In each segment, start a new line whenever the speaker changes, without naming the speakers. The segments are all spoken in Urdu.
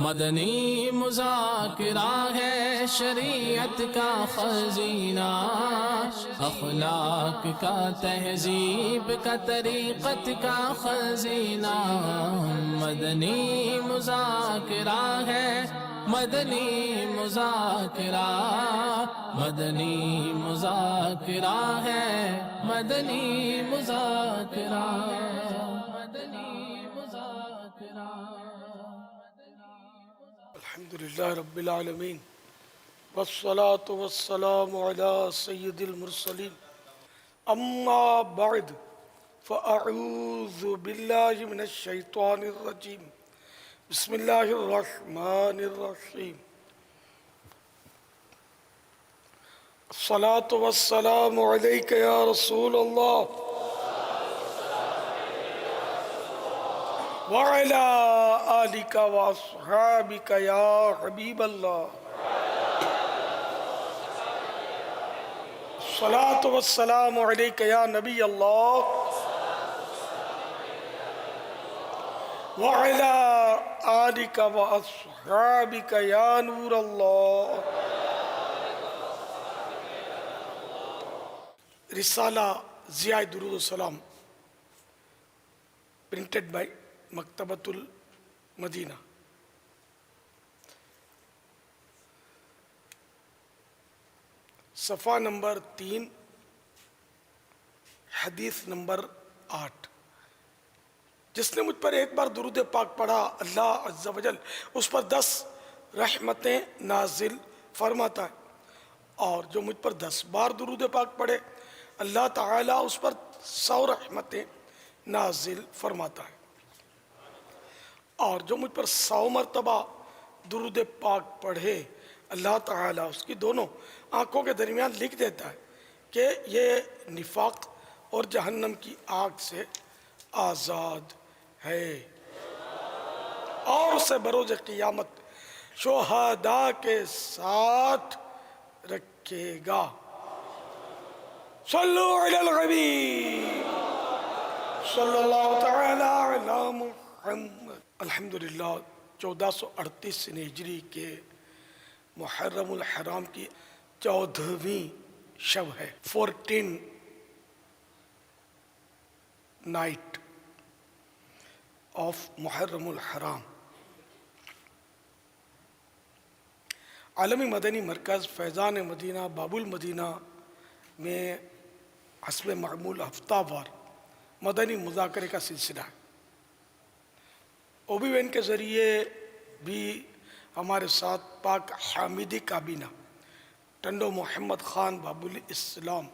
مدنی مذاکرہ ہے شریعت کا خزینہ، اخلاق کا تہذیب کا طریقت کا خزینہ، مدنی مذاکرہ ہے، مدنی مذاکرہ، مدنی مذاکرہ ہے، مدنی مذاکرہ، مدنی مذاکرہ۔
الحمدللہ رب العالمین والصلاة والسلام علی سید المرسلین، اما بعد فاعوذ باللہ من الشیطان الرجیم، بسم اللہ الرحمن الرحیم۔ الصلاة والسلام علیک یا رسول اللہ وعلى آلك وأصحابك يا حبيب الله، الصلاة والسلام عليك يا نبي الله وعلى آلك وأصحابك يا نور الله۔ رسالہ ضیاء درود السلام printed by مکتبۃ المدینہ، صفحہ نمبر 3، حدیث نمبر 8۔ جس نے مجھ پر ایک بار درود پاک پڑھا اللہ عز و جل اس پر 10 رحمتیں نازل فرماتا ہے، اور جو مجھ پر 10 بار درود پاک پڑھے اللہ تعالیٰ اس پر 100 رحمتیں نازل فرماتا ہے، اور جو مجھ پر 100 مرتبہ درود پاک پڑھے اللہ تعالیٰ اس کی دونوں آنکھوں کے درمیان لکھ دیتا ہے کہ یہ نفاق اور جہنم کی آگ سے آزاد ہے، اور اسے بروز قیامت شہداء کے ساتھ رکھے گا۔ صلو علی الحبیب صلی اللہ تعالی علی محمد۔ الحمدللہ 1438 ہجری کے محرم الحرام کی 14ویں شب ہے، 14 نائٹ آف محرم الحرام۔ عالمی مدنی مرکز فیضان مدینہ باب المدینہ میں حسب معمول ہفتہ وار مدنی مذاکرے کا سلسلہ ہے۔ اوبی وین کے ذریعے بھی ہمارے ساتھ پاک حامدی کابینہ ٹنڈو محمد خان باب الاسلام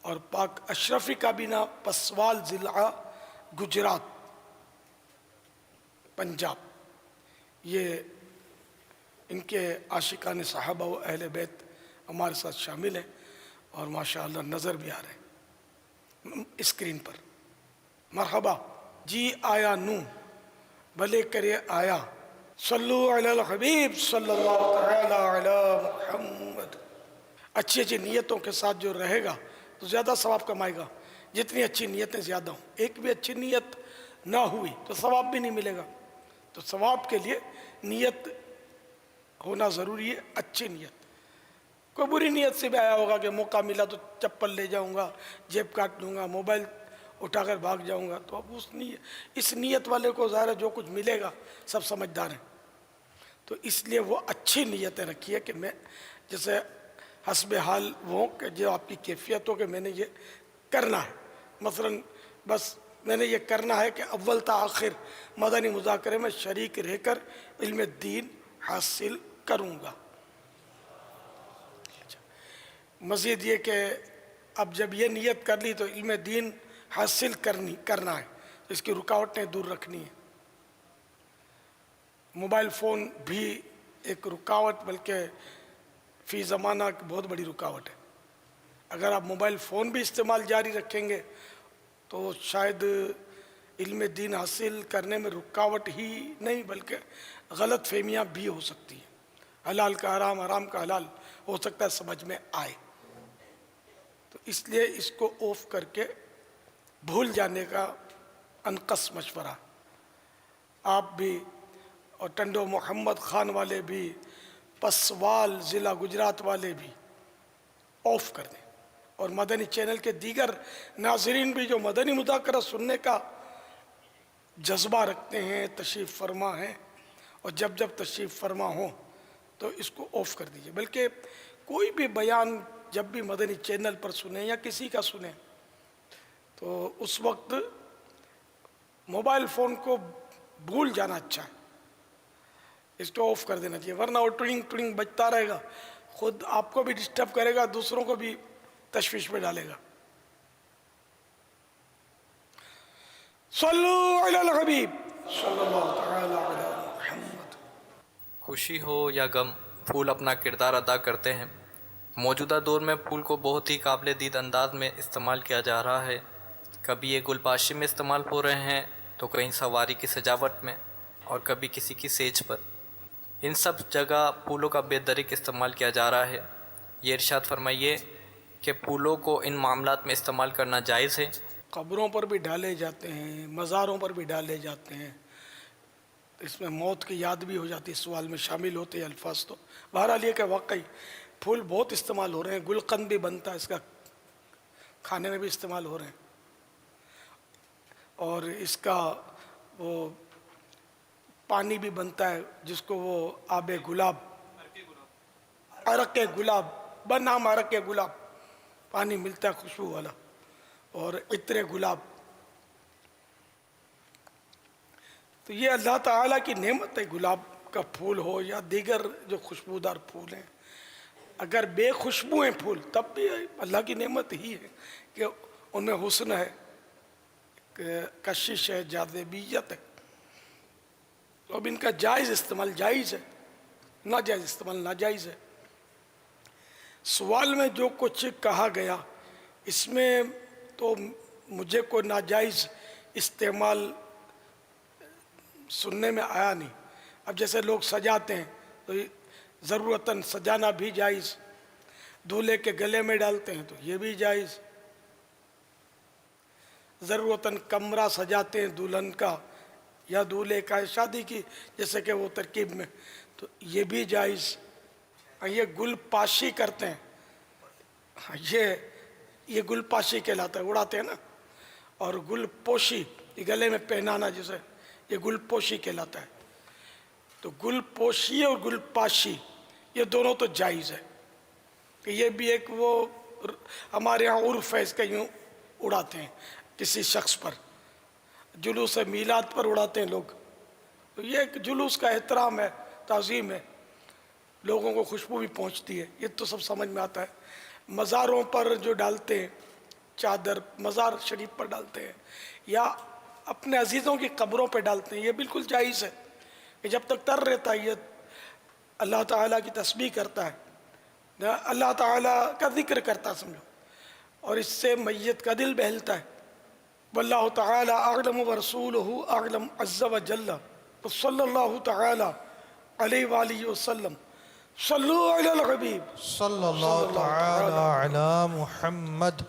اور پاک اشرفی کابینہ پسوال ضلع گجرات پنجاب، یہ ان کے عاشقان صحابہ و اہل بیت ہمارے ساتھ شامل ہیں، اور ماشاءاللہ نظر بھی آ رہے ہیں اسکرین پر۔ مرحبا جی آیا نو بھلے کرے آیا، صلو علی الحبیب صلی اللہ تعالی علی محمد۔ اچھی اچھی نیتوں کے ساتھ جو رہے گا تو زیادہ ثواب کمائے گا، جتنی اچھی نیتیں زیادہ ہوں۔ ایک بھی اچھی نیت نہ ہوئی تو ثواب بھی نہیں ملے گا، تو ثواب کے لیے نیت ہونا ضروری ہے، اچھی نیت۔ کوئی بری نیت سے بھی آیا ہوگا کہ موقع ملا تو چپل لے جاؤں گا، جیب کاٹ لوں گا، موبائل اٹھا کر بھاگ جاؤں گا، تو اب اس نیت والے کو ظاہر ہے جو کچھ ملے گا سب سمجھدار ہیں، تو اس لیے وہ اچھی نیتیں رکھیے کہ میں جیسے حسب حال وہ کہ جو آپ کی کیفیت ہو کہ میں نے یہ کرنا ہے، مثلا بس میں نے یہ کرنا ہے کہ اول تا آخر مدنی مذاکرے میں شریک رہ کر علم دین حاصل کروں گا۔ مزید یہ کہ اب جب یہ نیت کر لی تو علم دین حاصل کرنا ہے، تو اس کی رکاوٹیں دور رکھنی ہیں۔ موبائل فون بھی ایک رکاوٹ بلکہ فی زمانہ کی بہت بڑی رکاوٹ ہے۔ اگر آپ موبائل فون بھی استعمال جاری رکھیں گے تو شاید علم دین حاصل کرنے میں رکاوٹ ہی نہیں بلکہ غلط فہمیاں بھی ہو سکتی ہیں، حلال کا حرام، حرام کا حلال ہو سکتا ہے سمجھ میں آئے، تو اس لیے اس کو آف کر کے بھول جانے کا انقص مشورہ۔ آپ بھی اور ٹنڈو محمد خان والے بھی، پسوال ضلع گجرات والے بھی آف کر دیں، اور مدنی چینل کے دیگر ناظرین بھی جو مدنی مذاکرہ سننے کا جذبہ رکھتے ہیں، تشریف فرما ہیں، اور جب جب تشریف فرما ہوں تو اس کو آف کر دیجئے۔ بلکہ کوئی بھی بیان جب بھی مدنی چینل پر سنیں یا کسی کا سنیں تو اس وقت موبائل فون کو بھول جانا اچھا ہے، اس کو آف کر دینا چاہیے، ورنہ وہ ٹرنگ ٹرنگ بجتا رہے گا، خود آپ کو بھی ڈسٹرب کرے گا، دوسروں کو بھی تشویش میں ڈالے گا۔ صلو علی الحبیب صلی اللہ تعالی علی محمد۔
خوشی ہو یا غم، پھول اپنا کردار ادا کرتے ہیں۔ موجودہ دور میں پھول کو بہت ہی قابل دید انداز میں استعمال کیا جا رہا ہے۔ کبھی یہ گل پاشی میں استعمال ہو رہے ہیں تو کہیں سواری کی سجاوٹ میں، اور کبھی کسی کی سیج پر۔ ان سب جگہ پھولوں کا بے دریغ استعمال کیا جا رہا ہے۔ یہ ارشاد فرمائیے کہ پھولوں کو ان معاملات میں استعمال کرنا جائز ہے۔
قبروں پر بھی ڈالے جاتے ہیں، مزاروں پر بھی ڈالے جاتے ہیں، اس میں موت کی یاد بھی ہو جاتی ہے، سوال میں شامل ہوتے ہیں الفاظ۔ تو بہرحال یہ کہ واقعی پھول بہت استعمال ہو رہے ہیں، گلقند بھی بنتا ہے، اس کا کھانے میں بھی استعمال ہو رہے ہیں، اور اس کا وہ پانی بھی بنتا ہے جس کو وہ آب گلاب، عرق گلاب، بنام عرق گلاب پانی ملتا ہے خوشبو والا، اور عطر گلاب۔ تو یہ اللہ تعالیٰ کی نعمت ہے، گلاب کا پھول ہو یا دیگر جو خوشبودار پھول ہیں۔ اگر بے خوشبو ہیں پھول تب بھی اللہ کی نعمت ہی ہے کہ ان میں حسن ہے، کشش ہے، جاذبیت ہے۔ اب ان کا جائز استعمال جائز ہے، ناجائز استعمال ناجائز ہے۔ سوال میں جو کچھ کہا گیا اس میں تو مجھے کوئی ناجائز استعمال سننے میں آیا نہیں۔ اب جیسے لوگ سجاتے ہیں تو ضرورتاً سجانا بھی جائز، دولہے کے گلے میں ڈالتے ہیں تو یہ بھی جائز، ضرورتاً کمرہ سجاتے ہیں دلہن کا یا دولہے کا، شادی کی جیسے کہ وہ ترکیب میں، تو یہ بھی جائز۔ یہ گل پاشی کرتے ہیں، یہ گل پاشی کہلاتا ہے، اڑاتے ہیں نا، اور گل پوشی یہ گلے میں پہنانا جسے، یہ گل پوشی کہلاتا ہے۔ تو گل پوشی اور گل پاشی یہ دونوں تو جائز ہے، کہ یہ بھی ایک وہ ہمارے ہاں عرف ہے، اس کا یوں اڑاتے ہیں کسی شخص پر، جلوس میلاد پر اڑاتے ہیں لوگ، تو یہ ایک جلوس کا احترام ہے، تعظیم ہے، لوگوں کو خوشبو بھی پہنچتی ہے، یہ تو سب سمجھ میں آتا ہے۔ مزاروں پر جو ڈالتے ہیں چادر، مزار شریف پر ڈالتے ہیں یا اپنے عزیزوں کی قبروں پہ ڈالتے ہیں، یہ بالکل جائز ہے کہ جب تک تر رہتا ہے یہ اللہ تعالیٰ کی تسبیح کرتا ہے، اللہ تعالیٰ کا ذکر کرتا ہے سمجھو، اور اس سے میت کا دل بہلتا ہے۔ واللہ تعالی اعلم ورسولہ اعلم عز وجل، صلی اللہ تعالی علیہ وآلہ وسلم، صلو علی الحبیب
صلی اللہ تعالی علی محمد۔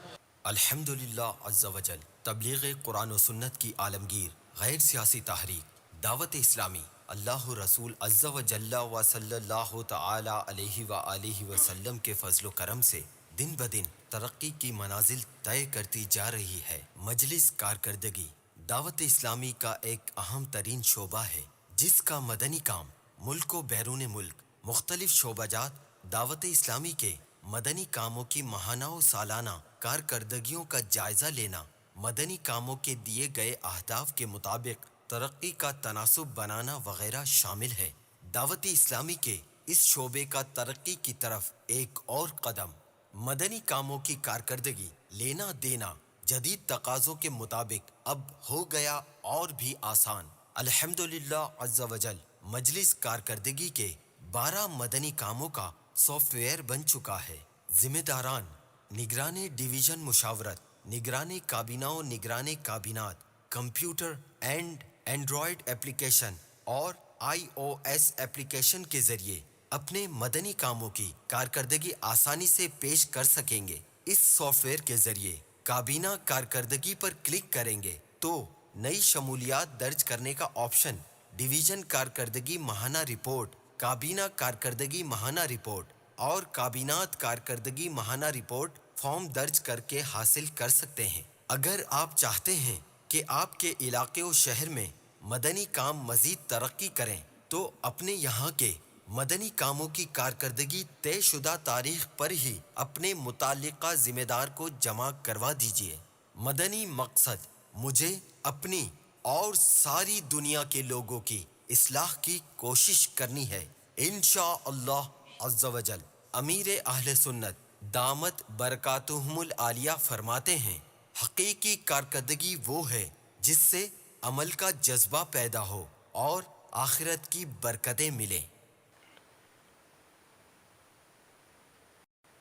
الحمدللہ عز وجل تبلیغ قرآن و سنت کی عالمگیر غیر سیاسی تحریک دعوت اسلامی، اللہ رسول عز وجل و صلی اللہ تعالی علیہ وآلہ وسلم کے فضل و کرم سے دن بدن ترقی کی منازل طے کرتی جا رہی ہے۔ مجلس کارکردگی دعوت اسلامی کا ایک اہم ترین شعبہ ہے، جس کا مدنی کام ملک و بیرون ملک مختلف شعبہ جات دعوت اسلامی کے مدنی کاموں کی ماہانہ و سالانہ کارکردگیوں کا جائزہ لینا، مدنی کاموں کے دیے گئے اہداف کے مطابق ترقی کا تناسب بنانا وغیرہ شامل ہے۔ دعوت اسلامی کے اس شعبے کا ترقی کی طرف ایک اور قدم، مدنی کاموں کی کارکردگی لینا دینا جدید تقاضوں کے مطابق اب ہو گیا اور بھی آسان۔ الحمدللہ عز وجل مجلس کارکردگی کے 12 مدنی کاموں کا سافٹ ویئر بن چکا ہے۔ ذمہ داران نگران ڈویژن مشاورت، نگران کابینہ و نگران کابینات، کمپیوٹر اینڈ اینڈرائیڈ ایپلیکیشن اور iOS ایپلیکیشن کے ذریعے اپنے مدنی کاموں کی کارکردگی آسانی سے پیش کر سکیں گے۔ اس سافٹ ویئر کے ذریعے کابینہ کارکردگی پر کلک کریں گے تو نئی شمولیات درج کرنے کا آپشن ڈویژن کارکردگی ماہانہ رپورٹ، کابینہ کارکردگی ماہانہ رپورٹ اور کابینات کارکردگی ماہانہ رپورٹ فارم درج کر کے حاصل کر سکتے ہیں۔ اگر آپ چاہتے ہیں کہ آپ کے علاقے و شہر میں مدنی کام مزید ترقی کریں تو اپنے یہاں کے مدنی کاموں کی کارکردگی طے شدہ تاریخ پر ہی اپنے متعلقہ ذمہ دار کو جمع کروا دیجیے۔ مدنی مقصد مجھے اپنی اور ساری دنیا کے لوگوں کی اصلاح کی کوشش کرنی ہے انشاءاللہ عز و جل۔ امیر اہل سنت دامت برکاتہم العالیہ فرماتے ہیں، حقیقی کارکردگی وہ ہے جس سے عمل کا جذبہ پیدا ہو اور آخرت کی برکتیں ملیں۔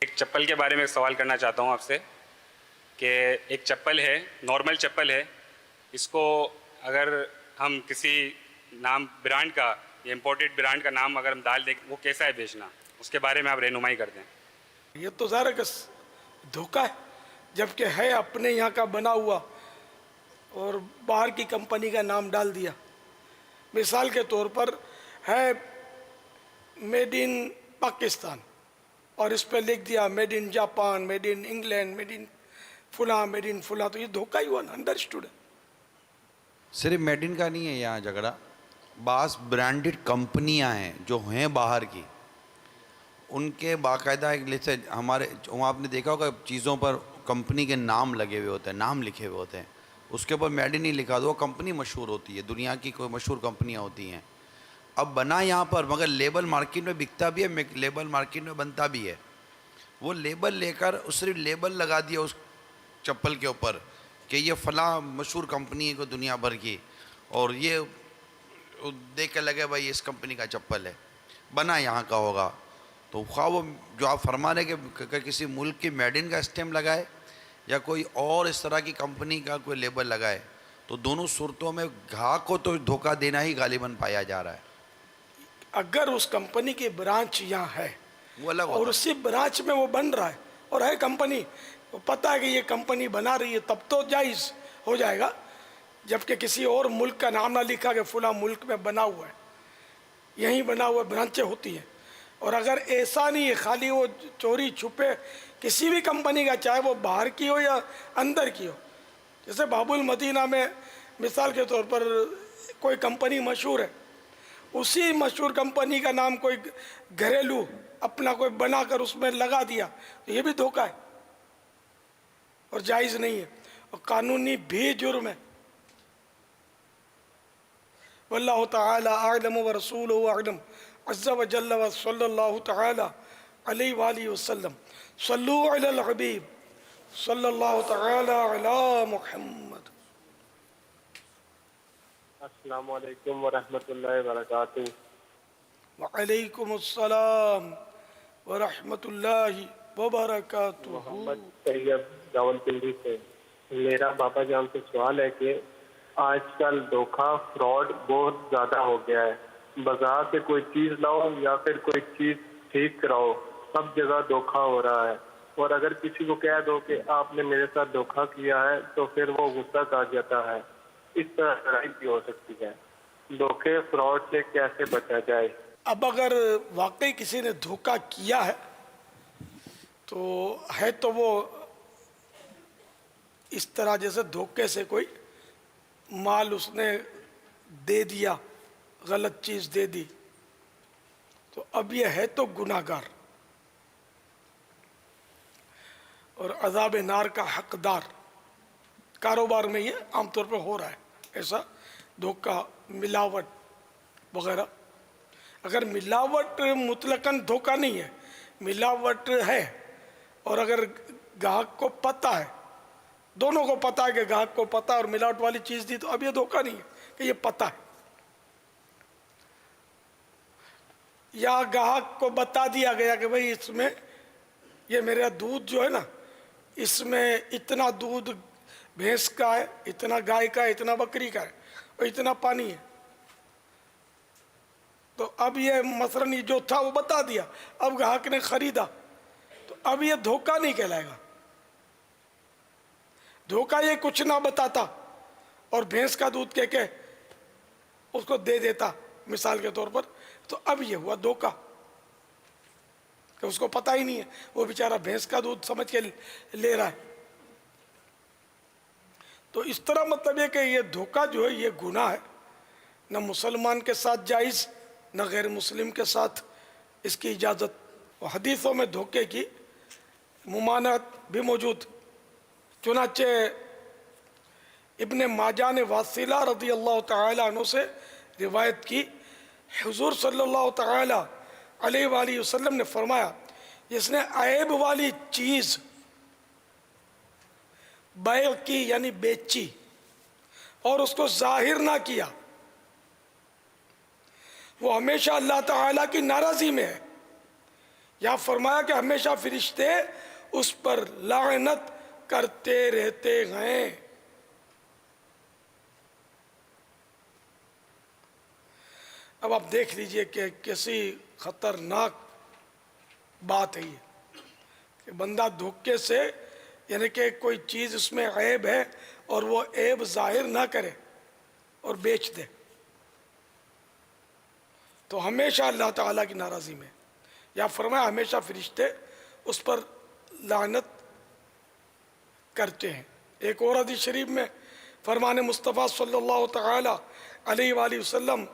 ایک چپل کے بارے میں ایک سوال کرنا چاہتا ہوں آپ سے کہ ایک چپل ہے، نارمل چپل ہے، اس کو اگر ہم کسی نام برانڈ کا یا امپورٹڈ برانڈ کا نام اگر ہم ڈال دیں وہ کیسا ہے بیچنا، اس کے بارے میں آپ رہنمائی کر دیں۔
یہ تو ظاہر ہے کہ دھوکہ ہے، جبکہ ہے اپنے یہاں کا بنا ہوا اور باہر کی کمپنی کا نام ڈال دیا۔ مثال کے طور پر ہے میڈ ان پاکستان اور اس پہ لکھ دیا made in Japan, made in England, made in فلاں، میڈ ان فلاں، تو یہ دھوکہ ہی ہوا نا، انڈرسٹوڈ ہے۔
صرف میڈ ان کا نہیں ہے یہاں جھگڑا، بعض برانڈڈ کمپنیاں ہیں جو ہیں باہر کی، ان کے باقاعدہ ایک لسٹ ہمارے وہاں آپ نے دیکھا ہوگا چیزوں پر کمپنی کے نام لگے ہوئے ہوتے ہیں، نام لکھے ہوئے ہوتے ہیں، اس کے اوپر میڈ ان نہیں لکھا تو وہ کمپنی مشہور ہوتی ہے، دنیا کی کوئی مشہور کمپنیاں ہوتی ہیں۔ اب بنا یہاں پر مگر لیبل مارکیٹ میں بکتا بھی ہے، لیبل مارکیٹ میں بنتا بھی ہے۔ وہ لیبل لے کر صرف لیبل لگا دیا اس چپل کے اوپر کہ یہ فلاں مشہور کمپنی ہے کوئی دنیا بھر کی، اور یہ دیکھ کے لگے بھائی اس کمپنی کا چپل ہے، بنا یہاں کا ہوگا۔ تو خواہ وہ جو آپ فرما رہے کہ کسی ملک کی میڈ ان کا اسٹیمپ لگائے یا کوئی اور اس طرح کی کمپنی کا کوئی لیبل لگائے، تو دونوں صورتوں میں گاہک کو تو دھوکہ دینا ہی غالباً پایا جا رہا ہے۔
اگر اس کمپنی کی برانچ یہاں ہے
وہ الگ
اور
ہوتا
اسی برانچ میں وہ بن رہا ہے اور ہے کمپنی، وہ پتہ ہے کہ یہ کمپنی بنا رہی ہے، تب تو جائز ہو جائے گا، جبکہ کسی اور ملک کا نام نہ لکھا کہ فلاں ملک میں بنا ہوا ہے، یہیں بنا ہوا برانچیں ہوتی ہیں۔ اور اگر ایسا نہیں ہے، خالی وہ چوری چھپے کسی بھی کمپنی کا، چاہے وہ باہر کی ہو یا اندر کی ہو، جیسے باب المدینہ میں مثال کے طور پر کوئی کمپنی مشہور ہے، اسی مشہور کمپنی کا نام کوئی گھریلو اپنا کوئی بنا کر اس میں لگا دیا، تو یہ بھی دھوکہ ہے اور جائز نہیں ہے اور قانونی بھی جرم ہے۔ واللہ تعالی اعلم ورسولہ اعلم عز وجل وصلی اللہ تعالی علیہ وآلہ وسلم۔ صلو علی الحبیب صلی اللہ تعالی علی محمد۔
السلام علیکم ورحمۃ اللہ وبرکاتہ۔
وعلیکم السلام ورحمۃ اللہ وبرکاتہ۔
محمد طیب راولپنڈی سے میرا بابا جان سے سوال ہے کہ آج کل دھوکہ فراڈ بہت زیادہ ہو گیا ہے، بازار سے کوئی چیز لاؤ یا پھر کوئی چیز ٹھیک کراؤ، سب جگہ دھوکہ ہو رہا ہے، اور اگر کسی کو کہہ دو کہ آپ نے میرے ساتھ دھوکہ کیا ہے تو پھر وہ غصہ کر جاتا ہے۔ اس طرح لڑائی بھی ہو سکتی ہے، دھوکے فراڈ سے کیسے بچا جائے؟
اب اگر واقعی کسی نے دھوکہ کیا ہے تو وہ اس طرح جیسے دھوکے سے کوئی مال اس نے دے دیا، غلط چیز دے دی، تو اب یہ ہے تو گناہ گار اور عذاب نار کا حقدار۔ کاروبار میں یہ عام طور پہ ہو رہا ہے ایسا دھوکہ، ملاوٹ وغیرہ۔ اگر ملاوٹ مطلقاً دھوکہ نہیں ہے، ملاوٹ ہے، اور اگر گاہک کو پتہ ہے، دونوں کو پتہ ہے کہ گاہک کو پتہ اور ملاوٹ والی چیز دی، تو اب یہ دھوکہ نہیں ہے کہ یہ پتہ ہے، یا گاہک کو بتا دیا گیا کہ بھئی اس میں یہ میرا دودھ جو ہے نا، اس میں اتنا دودھ بھینس کا ہے، اتنا گائے کا ہے، اتنا بکری کا ہے اور اتنا پانی ہے، تو اب یہ مثلاً یہ جو تھا وہ بتا دیا، اب گاہک نے خریدا، تو اب یہ دھوکہ نہیں کہلائے گا۔ دھوکہ یہ کچھ نہ بتاتا اور بھینس کا دودھ کہہ کے اس کو دے دیتا مثال کے طور پر، تو اب یہ ہوا دھوکہ کہ اس کو پتہ ہی نہیں ہے، وہ بیچارہ بھینس کا دودھ سمجھ کے لے رہا ہے۔ تو اس طرح مطلب یہ کہ یہ دھوکہ جو ہے یہ گناہ ہے، نہ مسلمان کے ساتھ جائز نہ غیر مسلم کے ساتھ اس کی اجازت۔ حدیثوں میں دھوکے کی ممانعت بھی موجود، چنانچہ ابن ماجہ نے واصلہ رضی اللہ تعالی عنہ سے روایت کی، حضور صلی اللہ تعالی علیہ وآلہ وسلم نے فرمایا، جس نے عیب والی چیز بیع کی یعنی بیچی اور اس کو ظاہر نہ کیا، وہ ہمیشہ اللہ تعالیٰ کی ناراضی میں ہے۔ یا فرمایا کہ ہمیشہ فرشتے اس پر لعنت کرتے رہتے ہیں۔ اب آپ دیکھ لیجئے کہ کیسی خطرناک بات ہے یہ کہ بندہ دھوکے سے یعنی کہ کوئی چیز اس میں عیب ہے اور وہ عیب ظاہر نہ کرے اور بیچ دے، تو ہمیشہ اللہ تعالیٰ کی ناراضی میں۔ یا فرمایا ہمیشہ فرشتے اس پر لعنت کرتے ہیں۔ ایک اور حدیث شریف میں فرمان مصطفیٰ صلی اللہ تعالی علیہ وآلہ وسلم،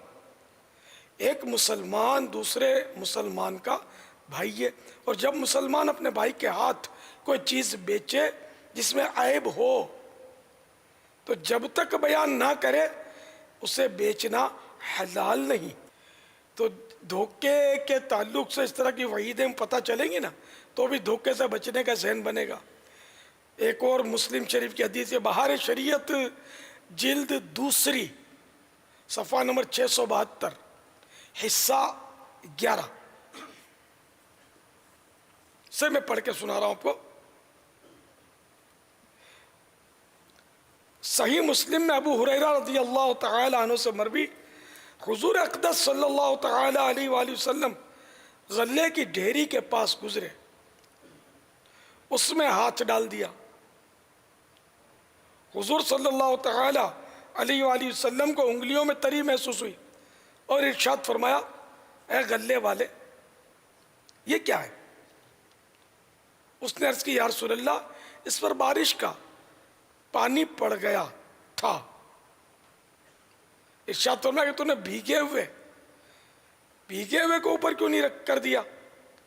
ایک مسلمان دوسرے مسلمان کا بھائی ہے، اور جب مسلمان اپنے بھائی کے ہاتھ کوئی چیز بیچے جس میں عیب ہو تو جب تک بیان نہ کرے اسے بیچنا حلال نہیں۔ تو دھوکے کے تعلق سے اس طرح کی وعیدیں پتہ چلیں گی نا تو بھی دھوکے سے بچنے کا ذہن بنے گا۔ ایک اور مسلم شریف کی حدیث ہے، بہار شریعت جلد 2 صفحہ نمبر 672 حصہ 11 سے میں پڑھ کے سنا رہا ہوں آپ کو۔ صحیح مسلم میں ابو ہریرہ رضی اللہ تعالی عنہ سے مروی، حضور اقدس صلی اللہ تعالی علیہ وآلہ وسلم غلے کی ڈھیری کے پاس گزرے، اس میں ہاتھ ڈال دیا۔ حضور صلی اللہ تعالی علیہ وآلہ وسلم کو انگلیوں میں تری محسوس ہوئی اور ارشاد فرمایا، اے غلے والے یہ کیا ہے؟ اس نے عرض کی، یا رسول اللہ اس پر بارش کا پانی پڑ گیا تھا۔ ارشاد فرمایا کہ تو نے بھیگے ہوئے کو اوپر کیوں نہیں رکھ کر دیا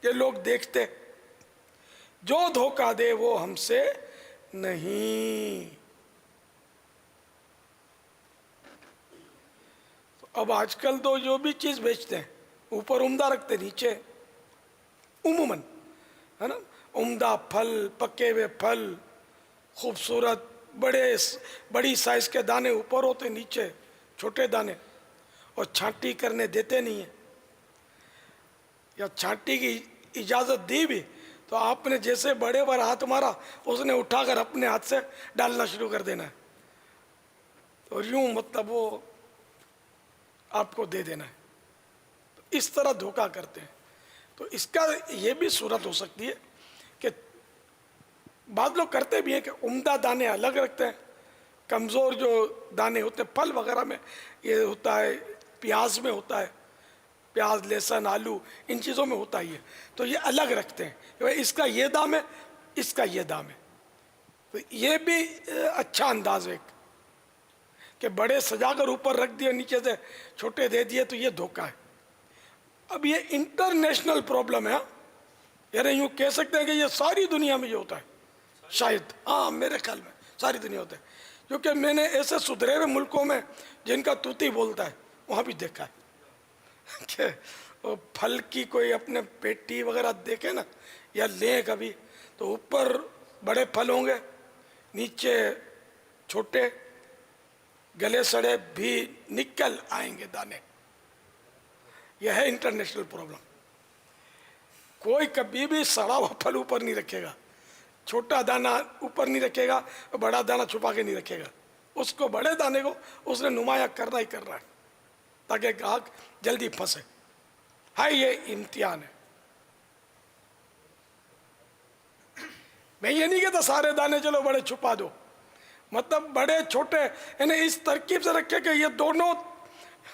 کہ لوگ دیکھتے؟ جو دھوکہ دے وہ ہم سے نہیں۔ اب آج کل تو جو بھی چیز بیچتے ہیں اوپر عمدہ رکھتے نیچے، عموماً ہے نا، عمدہ پھل، پکے ہوئے پھل، خوبصورت بڑی سائز کے دانے اوپر ہوتے، نیچے چھوٹے دانے، اور چھانٹی کرنے دیتے نہیں ہیں، یا چھانٹی کی اجازت دی بھی تو آپ نے جیسے بڑے پر ہاتھ مارا اس نے اٹھا کر اپنے ہاتھ سے ڈالنا شروع کر دینا ہے، اور یوں مطلب وہ آپ کو دے دینا ہے۔ تو اس طرح دھوکہ کرتے ہیں۔ تو اس کا یہ بھی صورت ہو سکتی ہے کہ بعض لوگ کرتے بھی ہیں کہ عمدہ دانے الگ رکھتے ہیں، کمزور جو دانے ہوتے ہیں پھل وغیرہ میں یہ ہوتا ہے، پیاز میں ہوتا ہے، پیاز لہسن آلو ان چیزوں میں ہوتا ہی ہے، تو یہ الگ رکھتے ہیں کہ اس کا یہ دام ہے، اس کا یہ دام ہے۔ تو یہ بھی اچھا انداز ہے کہ بڑے سجا کر اوپر رکھ دیے، نیچے سے چھوٹے دے دیے، تو یہ دھوکہ ہے۔ اب یہ انٹرنیشنل پرابلم ہے، یعنی یوں کہہ سکتے ہیں کہ یہ ساری دنیا میں یہ ہوتا ہے، شاید ہاں میرے خیال میں ساری دنیا ہوتا ہے، کیونکہ میں نے ایسے سدھرے ہوئے ملکوں میں جن کا طوطی بولتا ہے وہاں بھی دیکھا ہے کہ پھل کی کوئی اپنے پیٹی وغیرہ دیکھے نا یا لیں کبھی تو اوپر بڑے پھل ہوں گے، نیچے چھوٹے گلے سڑے بھی نکل آئیں گے دانے۔ یہ ہے انٹرنیشنل پرابلم۔ کوئی کبھی بھی سڑا ہوا پھل اوپر نہیں رکھے گا، چھوٹا دانہ اوپر نہیں رکھے گا، بڑا دانہ چھپا کے نہیں رکھے گا، اس کو بڑے دانے کو اس نے نمایاں کرنا ہی کرنا ہے تاکہ گاہک جلدی پھنسے۔ ہاں یہ امتحان ہے۔ میں یہ نہیں کہتا سارے دانے چلو بڑے چھپا دو، مطلب بڑے چھوٹے یعنی اس ترکیب سے رکھے کہ یہ دونوں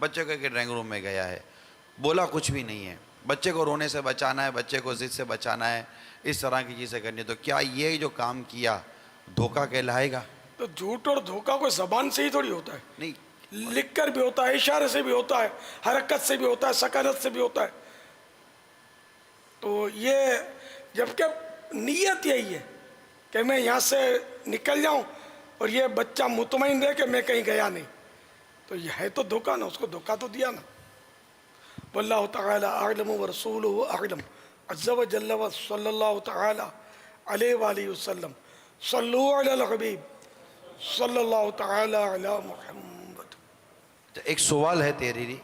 بچے کے ڈرائنگ روم میں گیا ہے, بولا کچھ بھی نہیں ہے, بچے کو رونے سے بچانا ہے, بچے کو ضد سے بچانا ہے, اس طرح کی چیزیں کرنی ہے, تو کیا یہ جو کام کیا دھوکہ کہلائے گا؟
تو جھوٹ اور دھوکہ کوئی زبان سے ہی تھوڑی ہوتا ہے,
نہیں,
لکھ کر بھی ہوتا ہے, اشارے سے بھی ہوتا ہے, حرکت سے بھی ہوتا ہے, سکانت سے بھی ہوتا ہے. تو یہ جبکہ نیت یہی ہے کہ میں یہاں سے نکل جاؤں اور یہ بچہ مطمئن رہے کہ میں کہیں گیا نہیں, تو یہ ہے تو دھوکہ نا, اس کو دھوکہ تو دیا نا. واللہ تعالی اعلم ورسولہ اعلم عز و جل و صلی اللہ تعالی علیہ وآلہ وسلم. صلو علی الحبیب صلی اللہ تعالی علی محمد.
ایک سوال ہے تیرے لیے.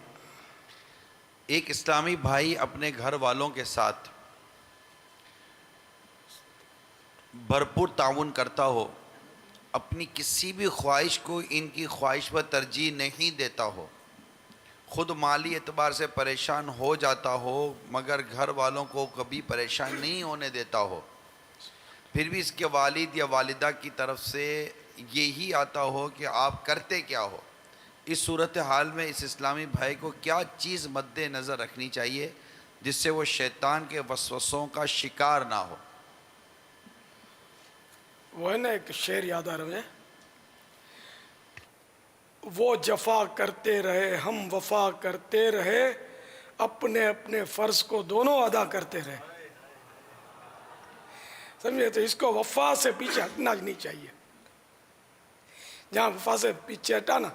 ایک اسلامی بھائی اپنے گھر والوں کے ساتھ بھرپور تعاون کرتا ہو, اپنی کسی بھی خواہش کو ان کی خواہش پر ترجیح نہیں دیتا ہو, خود مالی اعتبار سے پریشان ہو جاتا ہو مگر گھر والوں کو کبھی پریشان نہیں ہونے دیتا ہو, پھر بھی اس کے والد یا والدہ کی طرف سے یہی آتا ہو کہ آپ کرتے کیا ہو, اس صورتحال میں اس اسلامی بھائی کو کیا چیز مد نظر رکھنی چاہیے جس سے وہ شیطان کے وسوسوں کا شکار نہ ہو؟
وہ ہے نا ایک شعر یاد آ رہا ہے, وہ جفا کرتے رہے ہم وفا کرتے رہے, اپنے اپنے فرض کو دونوں ادا کرتے رہے. سمجھے؟ تو اس کو وفا سے پیچھے ہٹنا نہیں چاہیے. جہاں وفا سے پیچھے ہٹا نا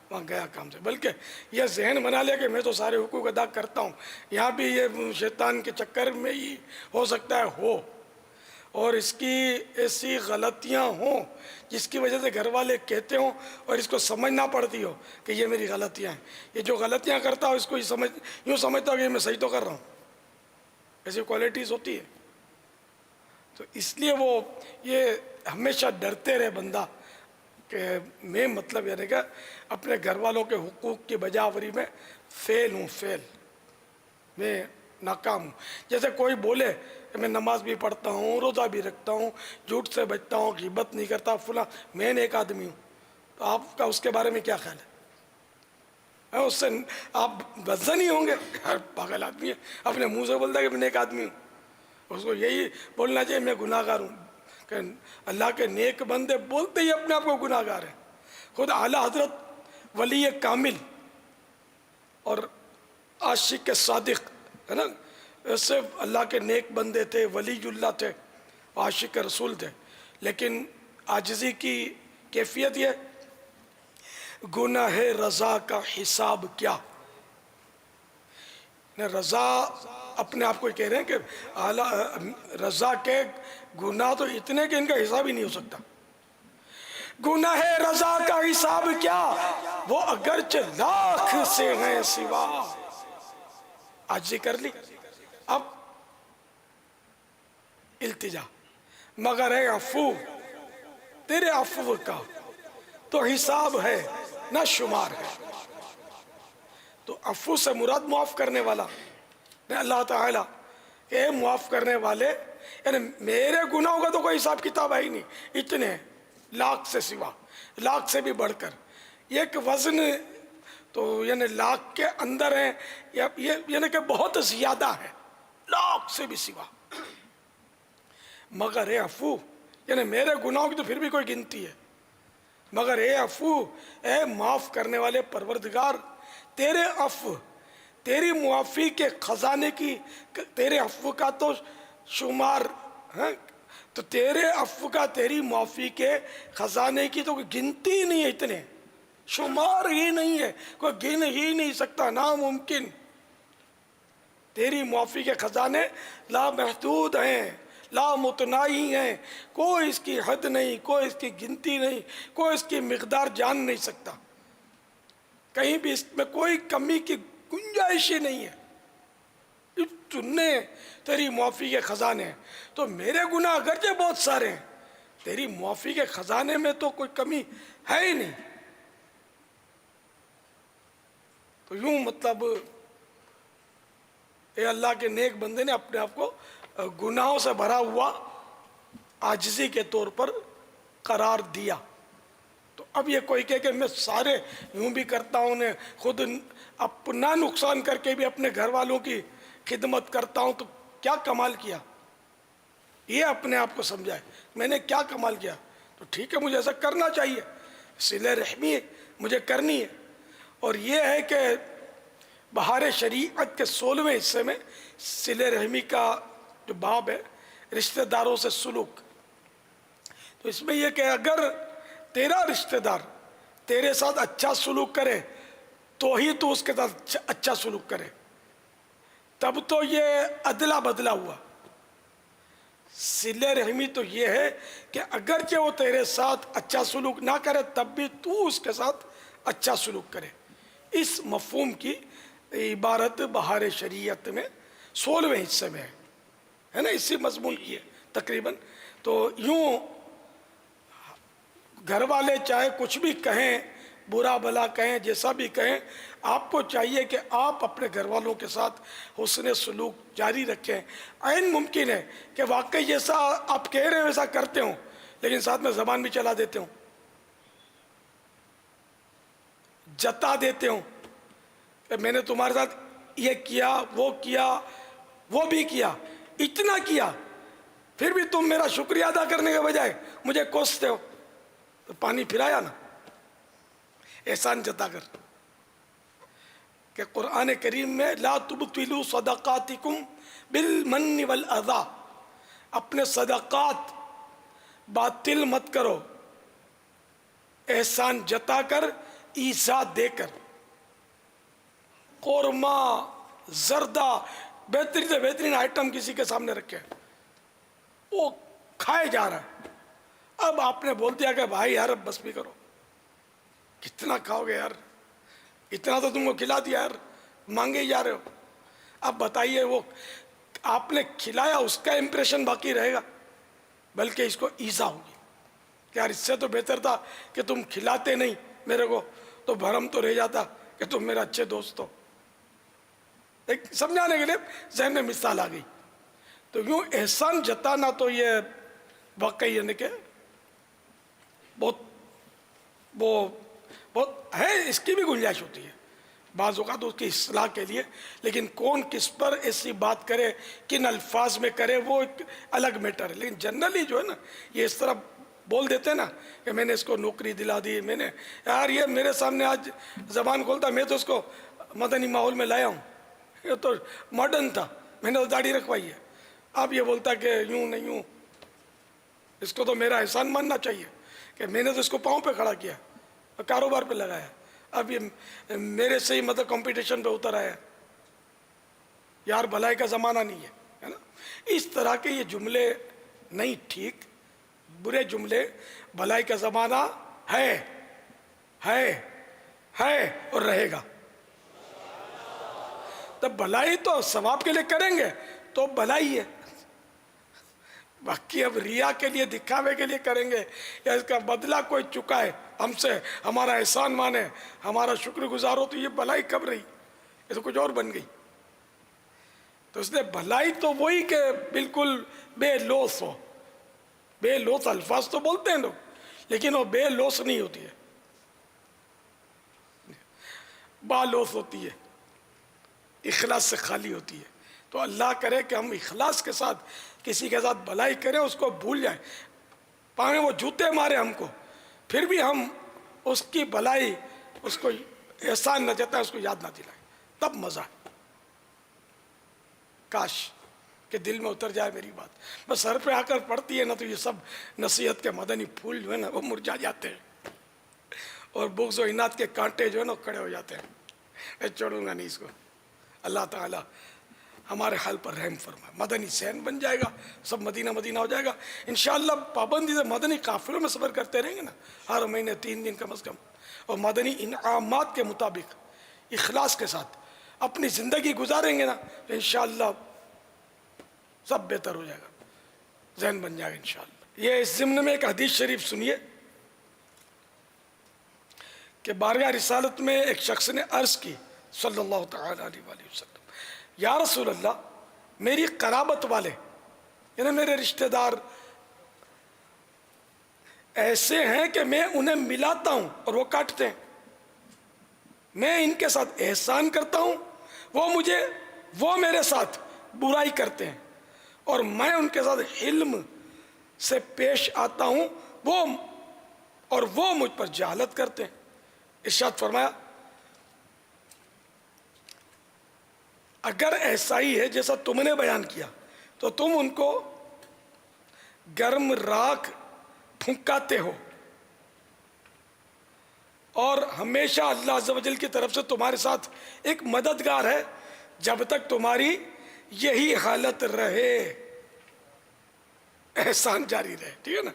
وہاں گیا کام سے. بلکہ یہ ذہن بنا لیا کہ میں تو سارے حقوق ادا کرتا ہوں, یہاں بھی یہ شیطان کے چکر میں ہی ہو سکتا ہے ہو, اور اس کی ایسی غلطیاں ہوں جس کی وجہ سے گھر والے کہتے ہوں اور اس کو سمجھنا پڑتی ہو کہ یہ میری غلطیاں ہیں. یہ جو غلطیاں کرتا ہو اس کو یوں سمجھتا ہو کہ میں صحیح تو کر رہا ہوں. ایسی کوالٹیز ہوتی ہے. تو اس لیے وہ یہ ہمیشہ ڈرتے رہے بندہ کہ میں مطلب یعنی کہ اپنے گھر والوں کے حقوق کی بجاوری میں فیل ہوں, میں ناکام ہوں. جیسے کوئی بولے کہ میں نماز بھی پڑھتا ہوں, روزہ بھی رکھتا ہوں, جھوٹ سے بچتا ہوں, غیبت نہیں کرتا فلاں, میں ایک آدمی ہوں, تو آپ کا اس کے بارے میں کیا خیال ہے؟ اس سے آپ بدزن ہی ہوں گے, ہر پاگل آدمی ہے اپنے منہ سے بولتا ہے کہ میں ایک آدمی ہوں. اس کو یہی بولنا چاہیے میں گناہ گار ہوں, کہ اللہ کے نیک بندے بولتے ہی اپنے آپ کو گناہ گار ہیں. خود اعلیٰ حضرت ولی کامل اور عاشق صادق ہے نا, صرف اللہ کے نیک بندے تھے, ولی اللہ تھے, عاشق رسول تھے, لیکن عاجزی کی کیفیت یہ گناہ رضا کا حساب کیا. رضا اپنے آپ کو کہہ رہے ہیں کہ اعلیٰ رضا کے گناہ تو اتنے کہ ان کا حساب ہی نہیں ہو سکتا. گناہ رضا کا حساب کیا, وہ اگرچہ لاکھ سے ہیں سوا. عاجزی کر لی, اب التجا, مگر اے عفو تیرے عفو کا تو حساب ہے نہ شمار ہے. تو عفو سے مراد معاف کرنے والا اللہ تعالیٰ, اے معاف کرنے والے, یعنی میرے گناہوں کا تو کوئی حساب کتاب ہے ہی نہیں, اتنے لاکھ سے سوا, لاکھ سے بھی بڑھ کر. یہ ایک وزن تو یعنی لاکھ کے اندر ہے, یعنی کہ بہت زیادہ ہے, لاکھ سے بھی سوا. مگر اے عفو, یعنی میرے گناہوں کی تو پھر بھی کوئی گنتی ہے, مگر اے عفو, اے معاف کرنے والے پروردگار, تیرے عفو تیری معافی کے خزانے کی, تیرے عفو کا تو شمار ہے, تو تیرے عفو کا تیری معافی کے خزانے کی تو کوئی گنتی ہی نہیں ہے, اتنے شمار ہی نہیں ہے, کوئی گن ہی نہیں سکتا, ناممکن. تیری معافی کے خزانے لا محدود ہیں, لا متناہی ہیں, کوئی اس کی حد نہیں, کوئی اس کی گنتی نہیں, کوئی اس کی مقدار جان نہیں سکتا. کہیں بھی اس میں کوئی کمی کی گنجائش ہی نہیں ہے. چننے تیری معافی کے خزانے ہیں, تو میرے گناہ اگرچہ بہت سارے ہیں, تیری معافی کے خزانے میں تو کوئی کمی ہے ہی نہیں. تو یوں مطلب اے اللہ کے نیک بندے نے اپنے آپ کو گناہوں سے بھرا ہوا عاجزی کے طور پر قرار دیا. تو اب یہ کوئی کہے کہ میں سارے یوں بھی کرتا ہوں نے خود اپنا نقصان کر کے بھی اپنے گھر والوں کی خدمت کرتا ہوں، تو کیا کمال کیا؟ یہ اپنے آپ کو سمجھائے میں نے کیا کمال کیا؟ تو ٹھیک ہے، مجھے ایسا کرنا چاہیے، صلہ رحمی مجھے کرنی ہے۔ اور یہ ہے کہ بہار شریعت کے 16ویں حصے میں صلہ رحمی کا جو باب ہے، رشتہ داروں سے سلوک، تو اس میں یہ کہ اگر تیرا رشتہ دار تیرے ساتھ اچھا سلوک کرے تو ہی تو اس کے ساتھ اچھا سلوک کرے، تب تو یہ ادلا بدلا ہوا۔ صلہ رحمی تو یہ ہے کہ اگرچہ وہ تیرے ساتھ اچھا سلوک نہ کرے تب بھی تو اس کے ساتھ اچھا سلوک کرے۔ اس مفہوم کی عبارت بہار شریعت میں 16ویں حصے میں ہے نا، اسی مضمون کی ہے تقریباً۔ تو یوں گھر والے چاہے کچھ بھی کہیں، برا بھلا کہیں، جیسا بھی کہیں، آپ کو چاہیے کہ آپ اپنے گھر والوں کے ساتھ حسن سلوک جاری رکھیں۔ عین ممکن ہے کہ واقعی جیسا آپ کہہ رہے ہیں ویسا کرتے ہوں، لیکن ساتھ میں زبان بھی چلا دیتے ہوں، جتا دیتے ہوں کہ میں نے تمہارے ساتھ یہ کیا، وہ بھی کیا، اتنا کیا، پھر بھی تم میرا شکریہ ادا کرنے کے بجائے مجھے کوستے ہو، تو پانی پھرایا نا احسان جتا کر۔ کہ قرآن کریم میں لا تبطلوا صدقاتکم بالمن والاذی، اپنے صدقات باطل مت کرو، احسان جتا کر، ایزا دے کر۔ قورمہ، زردہ، بہترین سے بہترین آئٹم کسی کے سامنے رکھے، وہ کھائے جا رہا ہے، اب آپ نے بول دیا کہ بھائی یار اب بس بھی کرو، کتنا کھاؤ گے یار، اتنا تو تم کو کھلا دیا یار، مانگے ہی جا رہے ہو۔ اب بتائیے وہ آپ نے کھلایا اس کا امپریشن باقی رہے گا، بلکہ اس کو ایزا ہوگی کہ یار اس سے تو بہتر تھا کہ تم کھلاتے نہیں میرے کو، تو بھرم تو رہ جاتا کہ تم میرا اچھے دوست ہو۔ ایک سمجھانے کے لیے ذہن میں مثال آ گئی۔ تو یوں احسان جتانا تو یہ واقعی یعنی کہ بہت ہے، اس کی بھی گنجائش ہوتی ہے بعض اوقات اس کی اصلاح کے لیے، لیکن کون کس پر ایسی بات کرے، کن الفاظ میں کرے، وہ ایک الگ میٹر ہے۔ لیکن جنرلی جو ہے نا یہ اس طرح بول دیتے ہیں نا کہ میں نے اس کو نوکری دلا دی، میں نے یار یہ میرے سامنے آج زبان کھولتا، میں تو اس کو مدنی ماحول میں لایا ہوں، یہ تو ماڈرن تھا، میں نے تو داڑھی رکھوائی ہے، اب یہ بولتا کہ یوں نہیں یوں، اس کو تو میرا احسان ماننا چاہیے کہ میں نے تو اس کو پاؤں پہ کھڑا کیا، کاروبار پہ لگایا، اب یہ میرے سے ہی مطلب کمپٹیشن پہ اتر آیا، یار بھلائی کا زمانہ نہیں ہے نا۔ اس طرح کے یہ جملے نہیں ٹھیک، برے جملے۔ بھلائی کا زمانہ ہے اور رہے گا۔ تب بھلائی تو ثواب کے لیے کریں گے تو بھلائی ہے، باقی اب ریا کے لیے، دکھاوے کے لیے کریں گے یا اس کا بدلہ کوئی چکائے ہم سے، ہمارا احسان مانے، ہمارا شکر گزار ہو، تو یہ بھلائی کب رہی؟ یہ تو کچھ اور بن گئی۔ تو اس نے بھلائی تو وہی کہ بالکل بے لوث ہو، بے لوث الفاظ تو بولتے ہیں لوگ، لیکن وہ بے لوث نہیں ہوتی ہے، بالوث ہوتی ہے، اخلاص سے خالی ہوتی ہے۔ تو اللہ کرے کہ ہم اخلاص کے ساتھ کسی کے ساتھ بھلائی کریں، اس کو بھول جائیں، پاویں وہ جوتے مارے ہم کو، پھر بھی ہم اس کی بھلائی، اس کو احسان نہ جتائیں، اس کو یاد نہ دلائیں، تب مزہ ہے۔ کاش کہ دل میں اتر جائے میری بات، بس سر پہ آ کر پڑتی ہے نا تو یہ سب نصیحت کے مدنی پھول جو ہے نا وہ مرجھا جاتے ہیں، اور بغض و عناد کے کانٹے جو ہے نا کھڑے ہو جاتے ہیں۔ میں چھوڑوں گا نہیں اس کو۔ اللہ تعالی ہمارے حال پر رحم فرمائے، مدنی ذہن بن جائے گا، سب مدینہ مدینہ ہو جائے گا انشاءاللہ۔ پابندی سے مدنی قافلوں میں سفر کرتے رہیں گے نا، ہر مہینے 3 دن کم از کم، اور مدنی انعامات کے مطابق اخلاص کے ساتھ اپنی زندگی گزاریں گے نا تو انشاءاللہ سب بہتر ہو جائے گا، ذہن بن جائے گا انشاءاللہ۔ یہ اس ضمن میں ایک حدیث شریف سنیے کہ بارگاہ رسالت میں ایک شخص نے عرض کی صلی اللہ تعالی علیہ وآلہ وسلم، یا رسول اللہ، میری قرابت والے یعنی میرے رشتہ دار ایسے ہیں کہ میں انہیں ملاتا ہوں اور وہ کاٹتے ہیں، میں ان کے ساتھ احسان کرتا ہوں، وہ میرے ساتھ برائی کرتے ہیں، اور میں ان کے ساتھ حلم سے پیش آتا ہوں، وہ مجھ پر جہالت کرتے ہیں۔ ارشاد فرمایا اگر ایسا ہی ہے جیسا تم نے بیان کیا تو تم ان کو گرم راکھ پھونکاتے ہو، اور ہمیشہ اللہ عز و جل کی طرف سے تمہارے ساتھ ایک مددگار ہے جب تک تمہاری یہی حالت رہے، احسان جاری رہے۔ ٹھیک ہے نا،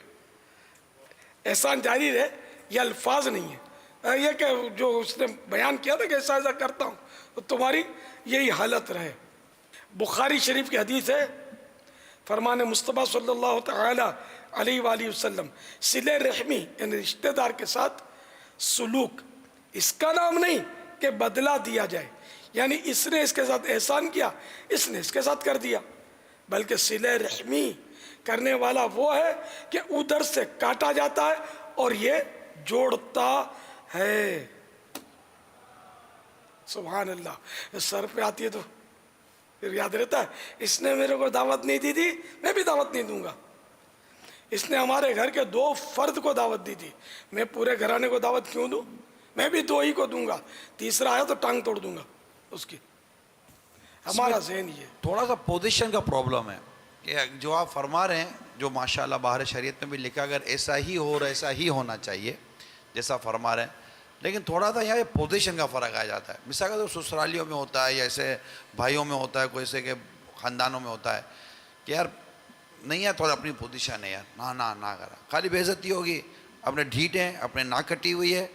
احسان جاری رہے یہ الفاظ نہیں ہے، یہ کہ جو اس نے بیان کیا تھا کہ ایسا ایسا کرتا ہوں تو تمہاری یہی حالت رہے۔ بخاری شریف کی حدیث ہے، فرمان مصطفیٰ صلی اللہ تعالی علیہ وآلہ وسلم، صلہ رحمی یعنی رشتہ دار کے ساتھ سلوک، اس کا نام نہیں کہ بدلہ دیا جائے، یعنی اس نے اس کے ساتھ احسان کیا، اس نے اس کے ساتھ کر دیا، بلکہ صلہ رحمی کرنے والا وہ ہے کہ ادھر سے کاٹا جاتا ہے اور یہ جوڑتا ہے۔ سبحان اللہ، سر پہ آتی ہے تو پھر یاد رہتا ہے، اس نے میرے کو دعوت نہیں دی تھی، میں بھی دعوت نہیں دوں گا۔ اس نے ہمارے گھر کے 2 فرد کو دعوت دی تھی، میں پورے گھرانے کو دعوت کیوں دوں؟ میں بھی 2 ہی کو دوں گا، تیسرا آیا تو ٹانگ توڑ دوں گا اس کی۔ ہمارا ذہن یہ
تھوڑا سا پوزیشن کا پرابلم ہے کہ جو آپ فرما رہے ہیں، جو ماشاءاللہ باہر شریعت میں بھی لکھا اگر ایسا ہی ہو اور ایسا ہی ہونا چاہیے جیسا فرما رہے ہیں، لیکن تھوڑا سا یہاں پوزیشن کا فرق آ جاتا ہے۔ مثال کا تو سسرالیوں میں ہوتا ہے یا ایسے بھائیوں میں ہوتا ہے، کوئی ایسے کہ خاندانوں میں ہوتا ہے کہ یار نہیں ہے، تھوڑا اپنی پوزیشن ہے یار، نہ کرا، خالی بے عزتی ہوگی، اپنے ڈھیٹ ہیں، اپنے ناک کٹی ہوئی ہے،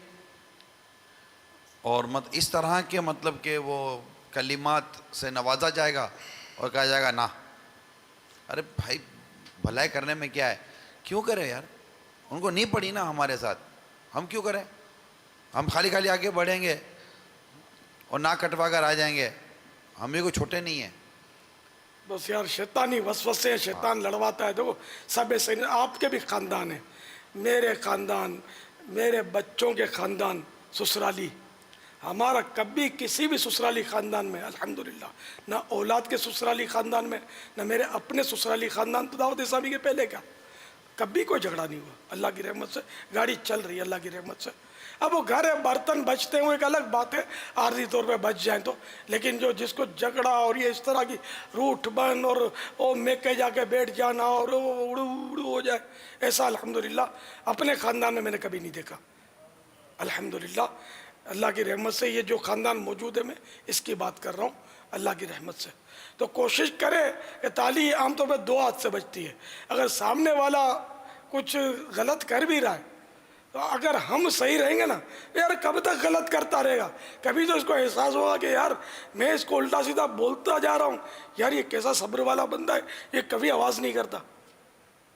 اور اس طرح کے مطلب کہ وہ کلمات سے نوازا جائے گا اور کہا جائے گا نا۔ ارے بھائی بھلائی کرنے میں کیا ہے، کیوں کرے یار؟ ان کو نہیں پڑی نا ہمارے ساتھ، ہم کیوں کریں؟ ہم خالی آگے بڑھیں گے اور ناک کٹوا کر آ جائیں گے، ہم بھی کوئی چھوٹے نہیں ہیں۔
بس یار شیطانی وسوسے، شیطان لڑواتا ہے۔ دیکھو سب ایسے، آپ کے بھی خاندان ہیں، میرے خاندان، میرے بچوں کے خاندان سسرالی، ہمارا کبھی کسی بھی سسرالی خاندان میں الحمدللہ، نہ اولاد کے سسرالی خاندان میں، نہ میرے اپنے سسرالی خاندان تو دعوت اسلامی کے پہلے کا کبھی کوئی جھگڑا نہیں ہوا، اللہ کی رحمت سے گاڑی چل رہی ہے، اللہ کی رحمت سے۔ اب وہ گھر ہے، برتن بچتے ہیں وہ ایک الگ بات ہے، عارضی طور پہ بچ جائیں تو، لیکن جس کو جھگڑا اور یہ اس طرح کی روٹ بن اور او میکے جا کے بیٹھ جانا اور اڑو ہو جائے، ایسا الحمدللہ اپنے خاندان میں نے کبھی نہیں دیکھا الحمدللہ۔ اللہ کی رحمت سے یہ جو خاندان موجود ہے، میں اس کی بات کر رہا ہوں اللہ کی رحمت سے۔ تو کوشش کرے کہ تالی عام طور پہ 2 ہاتھ سے بجتی ہے، اگر سامنے والا کچھ غلط کر بھی رہا ہے تو اگر ہم صحیح رہیں گے نا، یار کب تک غلط کرتا رہے گا؟ کبھی تو اس کو احساس ہوگا کہ یار میں اس کو الٹا سیدھا بولتا جا رہا ہوں، یار یہ کیسا صبر والا بندہ ہے، یہ کبھی آواز نہیں کرتا،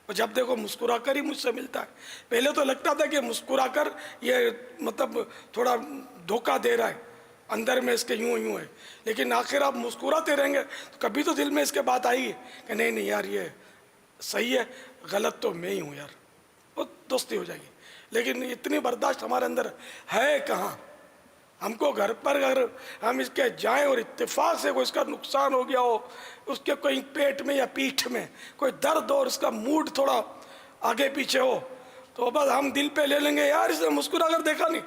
اور جب دیکھو مسکرا کر ہی مجھ سے ملتا ہے۔ پہلے تو لگتا تھا کہ مسکرا کر یہ مطلب تھوڑا دھوکہ دے رہا ہے، اندر میں اس کے یوں ہے، لیکن آخر آپ مسکراتے رہیں گے تو کبھی تو دل میں اس کے بات آئی ہے کہ نہیں یار یہ صحیح ہے، غلط تو میں ہی ہوں یار، وہ دوستی ہو جائے گی۔ لیکن اتنی برداشت ہمارے اندر ہے کہاں؟ ہم کو گھر پر اگر ہم اس کے جائیں اور اتفاق سے کوئی اس کا نقصان ہو گیا ہو، اس کے کوئی پیٹ میں یا پیٹھ میں کوئی درد ہو اور اس کا موڈ تھوڑا آگے پیچھے ہو، تو بس ہم دل پہ لے لیں گے یار اس نے مسکرا کر دیکھا نہیں،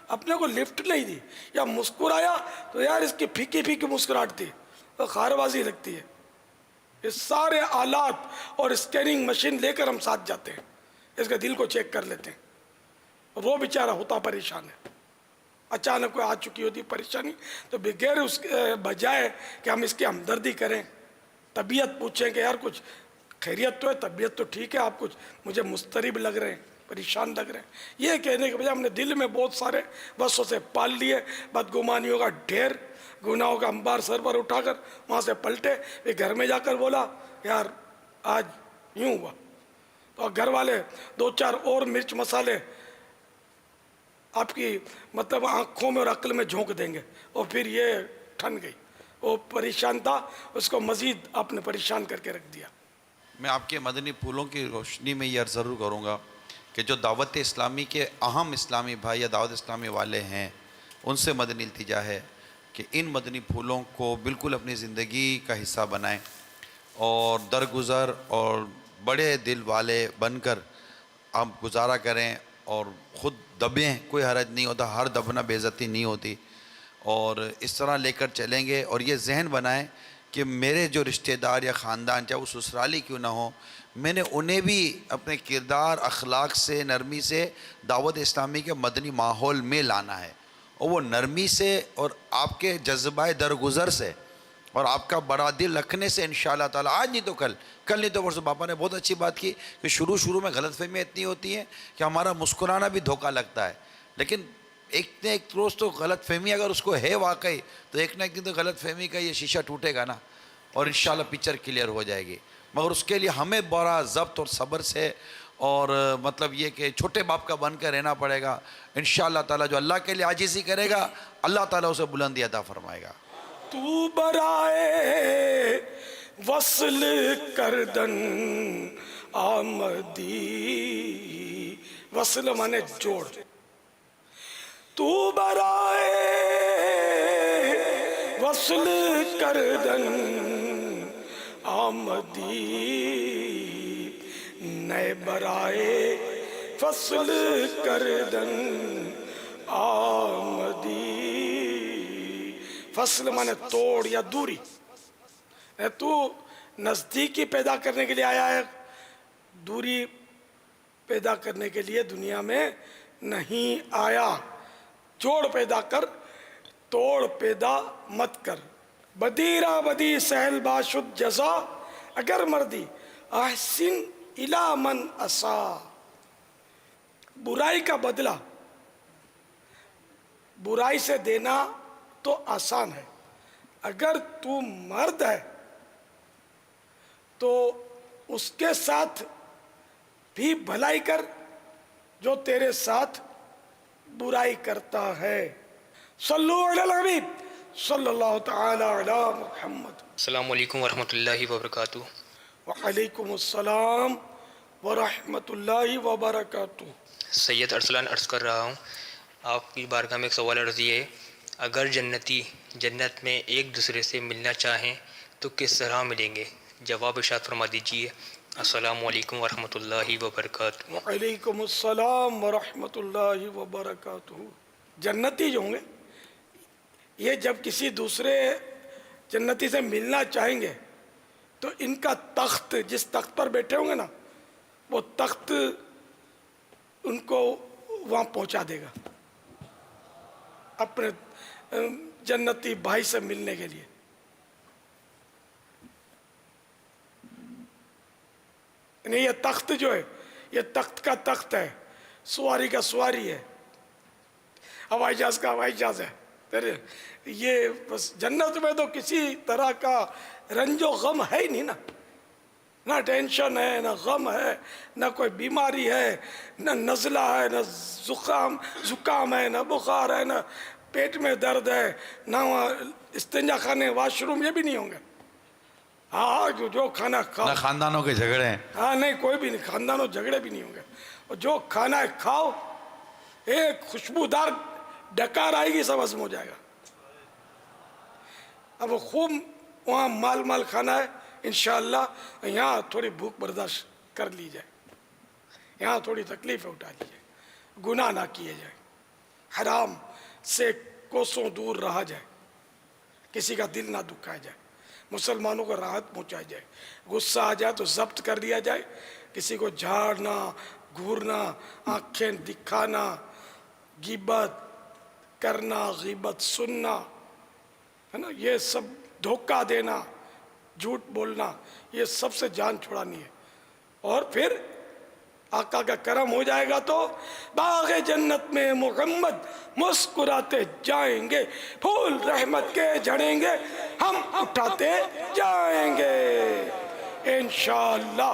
اپنے کو لفٹ نہیں دی، یا مسکرایا تو یار اس کی پھیکی پھیکی مسکراہٹ تھی، تو خاربازی لگتی ہے۔ یہ سارے آلات اور اسکیننگ مشین لے کر ہم ساتھ جاتے ہیں، اس کے دل کو چیک کر لیتے ہیں، وہ بیچارہ ہوتا پریشان ہے، اچانک کوئی آ چکی ہوتی پریشانی تو بغیر اس بجائے کہ ہم اس کی ہمدردی کریں، طبیعت پوچھیں کہ یار کچھ خیریت تو ہے، طبیعت تو ٹھیک ہے، آپ کچھ مجھے مضطرب لگ رہے ہیں، پریشان لگ رہے ہیں، یہ کہنے کے بجائے ہم نے دل میں بہت سارے وسوسے پال لیے، بدگمانیوں کا ڈھیر، گناہوں کا انبار سر پر اٹھا کر وہاں سے پلٹے، پھر گھر میں جا کر بولا یار آج یوں ہوا، تو گھر والے 2-4 اور مرچ مسالے آپ کی مطلب آنکھوں میں اور عقل میں جھونک دیں گے، اور پھر یہ ٹھن گئی، وہ پریشان تھا، اس کو مزید آپ نے پریشان کر کے رکھ دیا۔
میں آپ کے مدنی پھولوں کی روشنی میں یہ عرض ضرور کروں گا کہ جو دعوت اسلامی کے اہم اسلامی بھائی یا دعوت اسلامی والے ہیں ان سے مدنی التجا ہے کہ ان مدنی پھولوں کو بالکل اپنی زندگی کا حصہ بنائیں اور درگزر اور بڑے دل والے بن کر آپ گزارا کریں اور خود دبیں، کوئی حرج نہیں ہوتا، ہر دبنا بے عزتی نہیں ہوتی، اور اس طرح لے کر چلیں گے. اور یہ ذہن بنائیں کہ میرے جو رشتہ دار یا خاندان چاہے وہ سسرالی کیوں نہ ہو، میں نے انہیں بھی اپنے کردار اخلاق سے نرمی سے دعوت اسلامی کے مدنی ماحول میں لانا ہے، اور وہ نرمی سے اور آپ کے جذبہ درگزر سے اور آپ کا بڑا دل رکھنے سے انشاءاللہ تعالی، آج نہیں تو کل نہیں تو پرسوں. پاپا نے بہت اچھی بات کی کہ شروع میں غلط فہمیاں اتنی ہوتی ہیں کہ ہمارا مسکرانا بھی دھوکہ لگتا ہے، لیکن ایک نہ ایک روز تو غلط فہمی اگر اس کو ہے واقعی تو ایک نہ ایک دن تو غلط فہمی کا یہ شیشہ ٹوٹے گا نا، اور انشاءاللہ پکچر کلیئر ہو جائے گی. مگر اس کے لیے ہمیں بڑا ضبط اور صبر سے اور مطلب یہ کہ چھوٹے باپ کا بن کر رہنا پڑے گا. انشاءاللہ تعالی جو اللہ کے لیے عاجزی کرے گا اللہ تعالیٰ اسے بلندی عطا فرمائے گا.
تو برائے وصل کردن آمدی، وصل مانے جوڑ، تو برائے وصل کردن آمدی، نئے برائے فصل کردن آمدی. فصل مانے توڑ یا دوری. تو نزدیکی پیدا کرنے کے لیے آیا ہے، دوری پیدا کرنے کے لیے دنیا میں نہیں آیا. جوڑ پیدا کر، توڑ پیدا مت کر. بدیرہ بدی سہل باشد جزا، اگر مردی احسن الی من اسا. برائی کا بدلہ برائی سے دینا تو آسان ہے، اگر تو مرد ہے تو اس کے ساتھ بھی بھلائی کر جو تیرے ساتھ برائی کرتا ہے. صلو علی الحبیب صلی اللہ تعالی علی محمد.
السلام علیکم ورحمۃ اللہ وبرکاتہ.
وعلیکم السلام ورحمۃ اللہ وبرکاتہ.
سید ارسلان عرض کر رہا ہوں، آپ کی بارگاہ میں ایک سوال عرضی ہے، اگر جنتی جنت میں ایک دوسرے سے ملنا چاہیں تو کس طرح ملیں گے؟ جواب ارشاد فرما دیجیے. السلام علیکم ورحمۃ اللہ وبرکاتہ.
وعلیکم السلام ورحمۃ اللہ وبرکاتہ. جنتی جو ہوں گے یہ جب کسی دوسرے جنتی سے ملنا چاہیں گے تو ان کا تخت، جس تخت پر بیٹھے ہوں گے نا، وہ تخت ان کو وہاں پہنچا دے گا اپنے جنتی بھائی سے ملنے کے لیے. یہ تخت جو ہے یہ تخت کا تخت ہے، سواری کا سواری ہے، ہوائی جہاز کا ہوائی جہاز ہے. یہ بس جنت میں تو کسی طرح کا رنج و غم ہے ہی نہیں نا، نہ ٹینشن ہے، نہ غم ہے، نہ کوئی بیماری ہے، نہ نزلہ ہے، نہ زکام ہے، نہ بخار ہے، نہ پیٹ میں درد ہے، نہ وہاں استنجا خانے واش روم یہ بھی نہیں ہوں گے. ہاں جو کھانا کھاؤ،
نہ خاندانوں کے جھگڑے ہیں.
ہاں نہیں، کوئی بھی نہیں، خاندانوں جھگڑے بھی نہیں ہوں گے. اور جو کھانا ہے کھاؤ، ایک خوشبودار ڈکار آئے گی سب ہضم ہو جائے گا. اب خوب وہاں مال کھانا ہے انشاءاللہ. یہاں تھوڑی بھوک برداشت کر لی جائے، یہاں تھوڑی تکلیفیں اٹھا لی جائے، گناہ نہ کیے جائے، حرام سے کوسوں دور رہا جائے، کسی کا دل نہ دکھایا جائے، مسلمانوں کو راحت پہنچائی جائے. غصہ آ جائے تو ضبط کر لیا جائے، کسی کو جھاڑنا، گھورنا، آنکھیں دکھانا، غیبت کرنا، غیبت سننا ہے نا، یہ سب دھوکہ دینا، جھوٹ بولنا، یہ سب سے جان چھڑانی ہے. اور پھر آقا کا کرم ہو جائے گا تو باغ جنت میں محمد مسکراتے جائیں گے، پھول رحمت کے جھڑیں گے، ہم اٹھاتے جائیں گے انشاءاللہ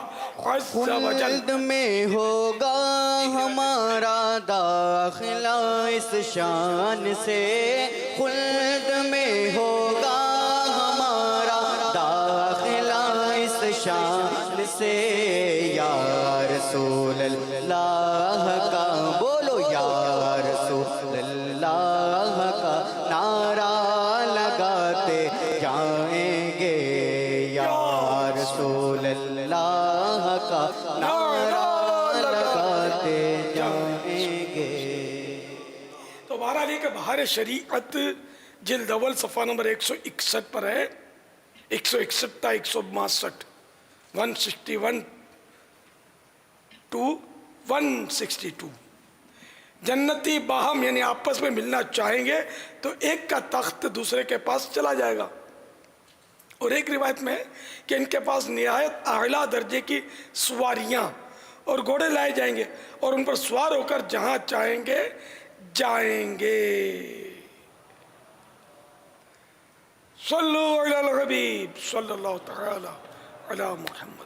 عز و جل.
خلد میں ہوگا ہمارا داخلہ اس شان سے، خلد میں ہوگا ہمارا داخلہ اس شان سے، یا رسول اللہ کا نعرہ لگاتے جائیں گے.
تو بہرحال یہ کہ بہار شریعت جلد اول صفحہ نمبر 161 پر ہے. 161 تا 162 161 to 162. جنتی باہم یعنی آپس میں ملنا چاہیں گے تو ایک کا تخت دوسرے کے پاس چلا جائے گا. اور ایک روایت میں ہے کہ ان کے پاس نہایت اعلیٰ درجے کی سواریاں اور گھوڑے لائے جائیں گے اور ان پر سوار ہو کر جہاں چاہیں گے جائیں گے. صلو علی الحبیب صلی اللہ تعالی علی محمد.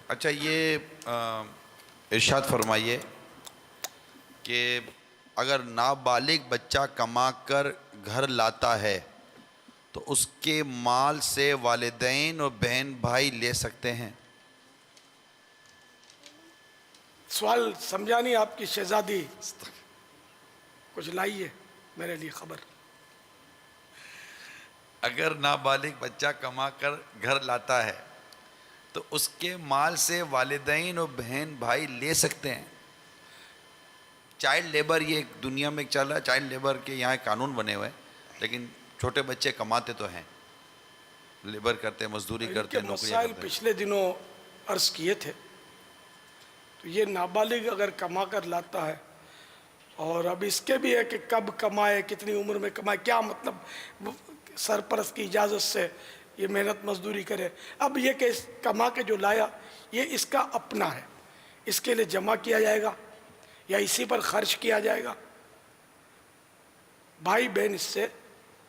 اچھا یہ ارشاد فرمائیے کہ اگر نابالغ بچہ کما کر گھر لاتا ہے تو اس کے مال سے والدین اور بہن بھائی لے سکتے ہیں؟
سوال سمجھا نہیں. آپ کی شہزادی کچھ لائی ہے میرے لیے خبر.
اگر نابالغ بچہ کما کر گھر لاتا ہے تو اس کے مال سے والدین اور بہن بھائی لے سکتے ہیں. چائلڈ لیبر یہ دنیا میں چل رہا ہے. چائلڈ لیبر کے یہاں قانون بنے ہوئے ہیں لیکن چھوٹے بچے کماتے تو ہیں, لیبر کرتے ہیں, مزدوری کرتے ہیں, نوکریاں
مسائل
کرتے ہیں.
پچھلے دنوں عرض کیے تھے. تو یہ نابالغ اگر کما کر لاتا ہے اور اب اس کے بھی ہے کہ کب کمائے, کتنی عمر میں کمائے, کیا مطلب سرپرست کی اجازت سے یہ محنت مزدوری کرے. اب یہ کہ اس کما کے جو لایا یہ اس کا اپنا ہے, اس کے لیے جمع کیا جائے گا یا اسی پر خرچ کیا جائے گا. بھائی بہن اس سے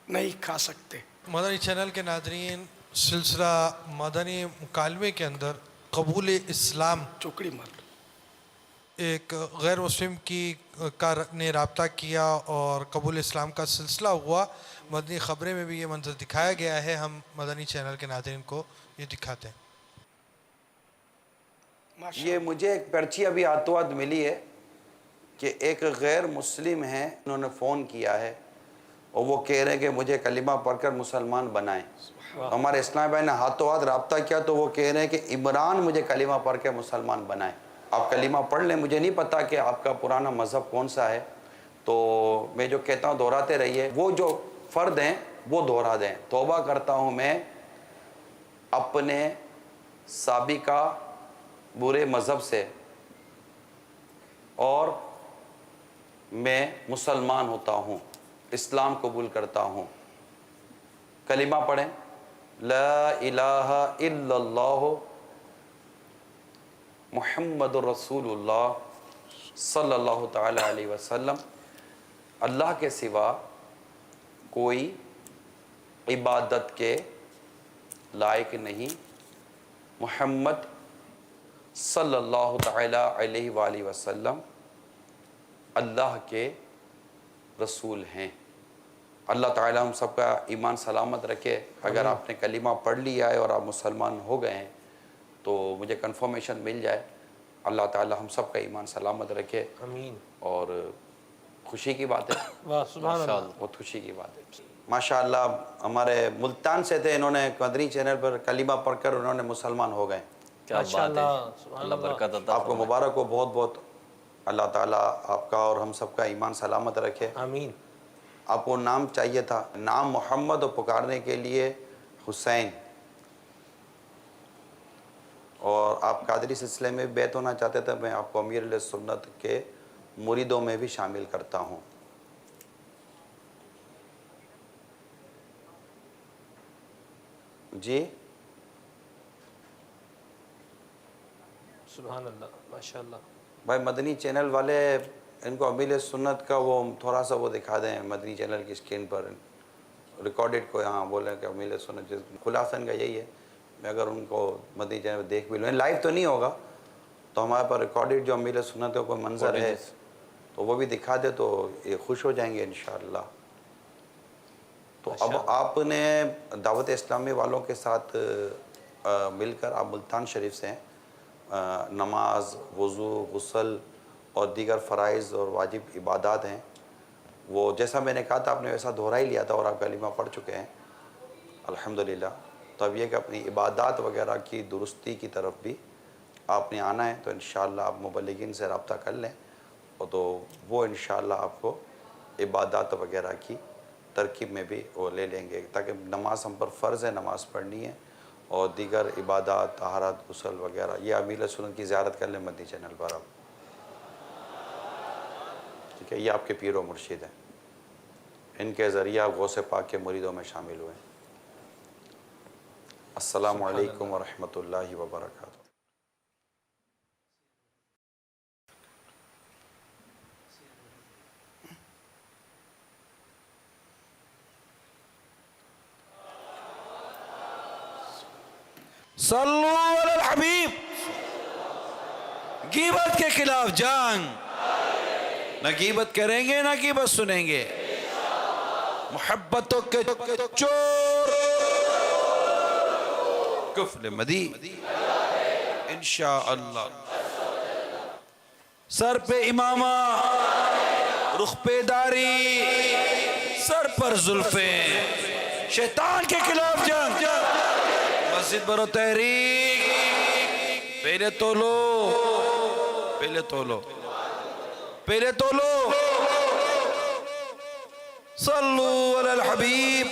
نہیں کھا سکتے.
مدنی چینل کے ناظرین, سلسلہ مدنی مکالمے کے اندر قبول اسلام
چوکڑی مار لو.
ایک غیر مسلم نے رابطہ کیا اور قبول اسلام کا سلسلہ ہوا. مدنی خبریں میں بھی یہ منظر دکھایا گیا ہے. ہم مدنی چینل کے ناظرین کو یہ دکھاتے ہیں.
یہ مجھے ایک پرچی ابھی ہاتھوں ہاتھ ملی ہے کہ ایک غیر مسلم ہیں, انہوں نے فون کیا ہے اور وہ کہہ رہے ہیں کہ مجھے کلمہ پڑھ کر مسلمان بنائیں. ہمارے اسلام بھائی نے ہاتھوں ہاتھ رابطہ کیا تو وہ کہہ رہے ہیں کہ عمران مجھے کلمہ پڑھ کے مسلمان بنائیں. آپ کلمہ پڑھ لیں, مجھے نہیں پتا کہ آپ کا پرانا مذہب کون سا ہے, تو میں جو کہتا ہوں دہراتے رہیے. وہ جو فرد ہیں وہ دہرا دیں. توبہ کرتا ہوں میں اپنے سابقہ برے مذہب سے اور میں مسلمان ہوتا ہوں, اسلام قبول کرتا ہوں. کلمہ پڑھیں, لا الہ الا اللہ محمد الرسول اللہ صلی اللہ تعالی علیہ وسلم. اللہ کے سوا کوئی عبادت کے لائق نہیں. محمد صلی اللہ تعالی علیہ وآلہ وسلم اللہ کے رسول ہیں. اللہ تعالی ہم سب کا ایمان سلامت رکھے. اگر آپ نے کلمہ پڑھ لیا ہے اور آپ مسلمان ہو گئے ہیں تو مجھے کنفرمیشن مل جائے. اللہ تعالی ہم سب کا ایمان سلامت رکھے.
آمین.
اور خوشی کی بات ہے,
سبحان اللہ,
بہت خوشی کی بات ہے. ماشاءاللہ ہمارے ملتان سے تھے, انہوں نے مدنی چینل پر کلمہ پڑھ کر انہوں نے مسلمان ہو گئے.
کیا بات ہے, اللہ برکت عطا
آپ کو مبارک ہو, بہت بہت. اللہ تعالیٰ آپ کا اور ہم سب کا ایمان سلامت رکھے.
آمین.
آپ کو نام چاہیے تھا, نام محمد اور پکارنے کے لیے حسین. اور آپ قادری سلسلے میں بیعت ہونا چاہتے تھے, میں آپ کو امیر علیہ سنت کے مریدوں میں بھی شامل کرتا ہوں. جی
سبحان اللہ, ماشاءاللہ.
بھائی مدنی چینل والے ان کو امیر سنت کا وہ تھوڑا سا وہ دکھا دیں مدنی چینل کی اسکرین پر ریکارڈڈ کو. یہاں بولیں کہ امیر سنت خلاصہ ان کا یہی ہے. میں اگر ان کو مدنی چینل پر دیکھ بھی لوں, لائیو تو نہیں ہوگا, تو ہمارے پاس ریکارڈڈ جو امیر سنت کا کوئی منظر ہے تو وہ بھی دکھا دے تو یہ خوش ہو جائیں گے انشاءاللہ. تو اب آپ نے دعوت اسلامی والوں کے ساتھ مل کر آپ ملتان شریف سے ہیں, نماز, وضو, غسل اور دیگر فرائض اور واجب عبادات ہیں, وہ جیسا میں نے کہا تھا آپ نے ویسا دہرا ہی لیا تھا اور آپ کلمہ پڑھ چکے ہیں الحمدللہ. تو اب یہ کہ اپنی عبادات وغیرہ کی درستی کی طرف بھی آپ نے آنا ہے، تو انشاءاللہ آپ مبلغین سے رابطہ کر لیں، اور تو وہ انشاءاللہ آپ کو عبادات وغیرہ کی ترکیب میں بھی وہ لے لیں گے، تاکہ نماز ہم پر فرض ہے، نماز پڑھنی ہے، اور دیگر عبادات طہارت غسل وغیرہ یہ امیر سنت کی زیارت کر لیں مدنی چینل پر آپ، ٹھیک ہے؟ یہ آپ کے پیر و مرشد ہیں، ان کے ذریعہ غوث پاک کے مریدوں میں شامل ہوئے۔ السلام علیکم ورحمۃ اللہ وبرکاتہ۔
صلو علی الحبیب، غیبت کے خلاف جنگ، نہ غیبت کریں گے نہ غیبت سنیں گے، محبتوں کے چور کفل مدی انشاءاللہ، سر پہ امامہ، رخ پہ داری، سر پر زلفیں، شیطان کے خلاف جنگ، مسجد برو تحریک، پہلے تولو، پہلے تولو، پہلے تولو، صلو علی الحبیب۔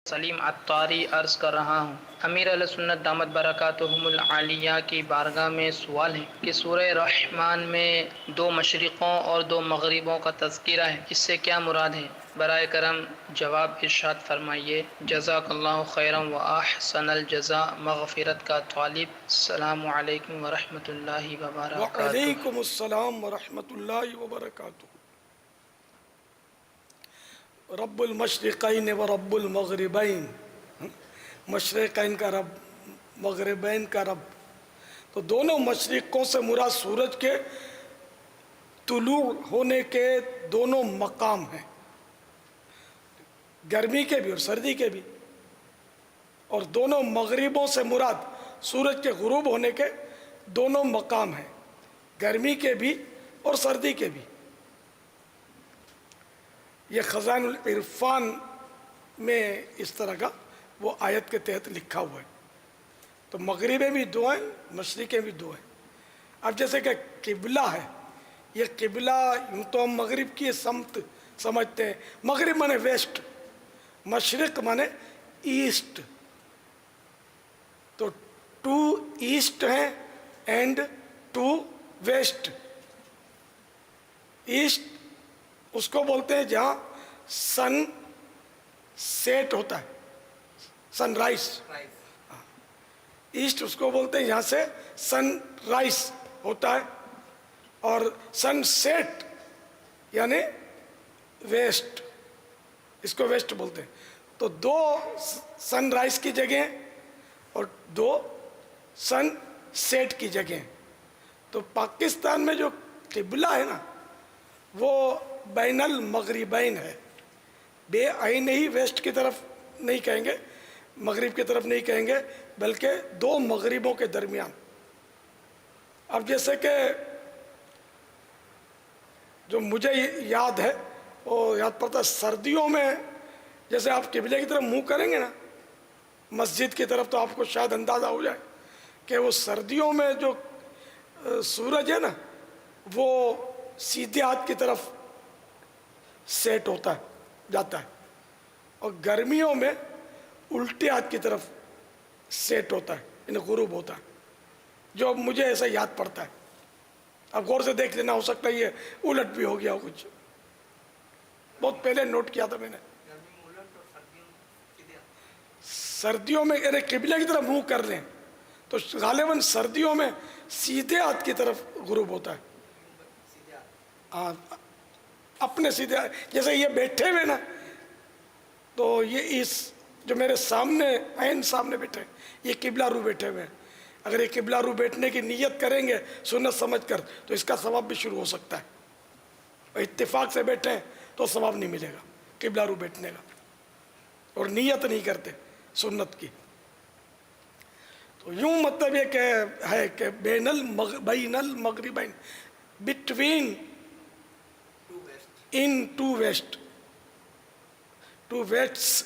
سلیم عطاری عرض کر رہا ہوں، امیر علیہ سنت دامت برکاتہم العالیہ کی بارگاہ میں سوال ہے کہ سورہ رحمان میں 2 مشرقوں اور 2 مغربوں کا تذکرہ ہے، اس سے کیا مراد ہے؟ برائے کرم جواب ارشاد فرمائیے۔ جزاک اللہ خیرا و احسن الجزاء، مغفرت کا طالب۔ السلام علیکم ورحمۃ اللہ وبرکاتہ۔
وعلیکم السلام ورحمۃ اللہ وبرکاتہ۔ رب المشرقین و رب المغربین، مشرقین کا رب، مغربین کا رب، تو دونوں مشرقوں سے مراد سورج کے طلوع ہونے کے دونوں مقام ہیں، گرمی کے بھی اور سردی کے بھی، اور دونوں مغربوں سے مراد سورج کے غروب ہونے کے دونوں مقام ہیں، گرمی کے بھی اور سردی کے بھی۔ یہ خزائن العرفان میں اس طرح کا وہ آیت کے تحت لکھا ہوا ہے۔ تو مغربیں بھی 2 ہیں، مشرقیں بھی 2 ہیں۔ اب جیسے کہ قبلہ ہے، یہ قبلہ یوں تو ہم مغرب کی سمت سمجھتے ہیں، مغرب مانے ویسٹ، مشرق مانے ایسٹ، تو 2 ایسٹ ہیں اینڈ 2 ویسٹ۔ ایسٹ اس کو بولتے ہیں جہاں سن سیٹ ہوتا ہے، سن رائز، ایسٹ اس کو بولتے ہیں یہاں سے سن رائز ہوتا ہے، اور سن سیٹ یعنی ویسٹ، اس کو ویسٹ بولتے ہیں۔ تو 2 سن رائز کی جگہ اور 2 سن سیٹ کی جگہ۔ تو پاکستان میں جو قبلہ ہے نا وہ بین المغربین ہے، بے آئین ہی ویسٹ کی طرف نہیں کہیں گے، مغرب کی طرف نہیں کہیں گے، بلکہ 2 مغربوں کے درمیان۔ اب جیسے کہ جو مجھے یاد ہے وہ یاد پڑتا ہے، سردیوں میں جیسے آپ قبلے کی طرف منہ کریں گے نا مسجد کی طرف، تو آپ کو شاید اندازہ ہو جائے کہ وہ سردیوں میں جو سورج ہے نا وہ سیدھے ہاتھ کی طرف سیٹ ہوتا ہے، جاتا ہے، اور گرمیوں میں الٹے ہاتھ کی طرف سیٹ ہوتا ہے، یعنی غروب ہوتا ہے، جو مجھے ایسا یاد پڑتا ہے۔ اب غور سے دیکھ لینا، ہو سکتا ہے یہ الٹ بھی ہو گیا ہو، کچھ بہت پہلے نوٹ کیا تھا میں نے۔ سردیوں میں یعنی قبلے کی طرف منہ کر لیں تو غالباً سردیوں میں سیدھے ہاتھ کی طرف غروب ہوتا ہے، اپنے سیدھے، جیسے یہ بیٹھے ہوئے نا، تو یہ اس جو میرے سامنے عین سامنے بیٹھے یہ قبلہ رو بیٹھے ہوئے ہیں، اگر یہ قبلہ رو بیٹھنے کی نیت کریں گے سنت سمجھ کر تو اس کا ثواب بھی شروع ہو سکتا ہے، اور اتفاق سے بیٹھیں تو ثواب نہیں ملے گا قبلہ رو بیٹھنے کا، اور نیت نہیں کرتے سنت کی۔ تو یوں مطلب یہ کہ ہے کہ بین المغربین، بٹوین ان 2 ویسٹ، 2 weights.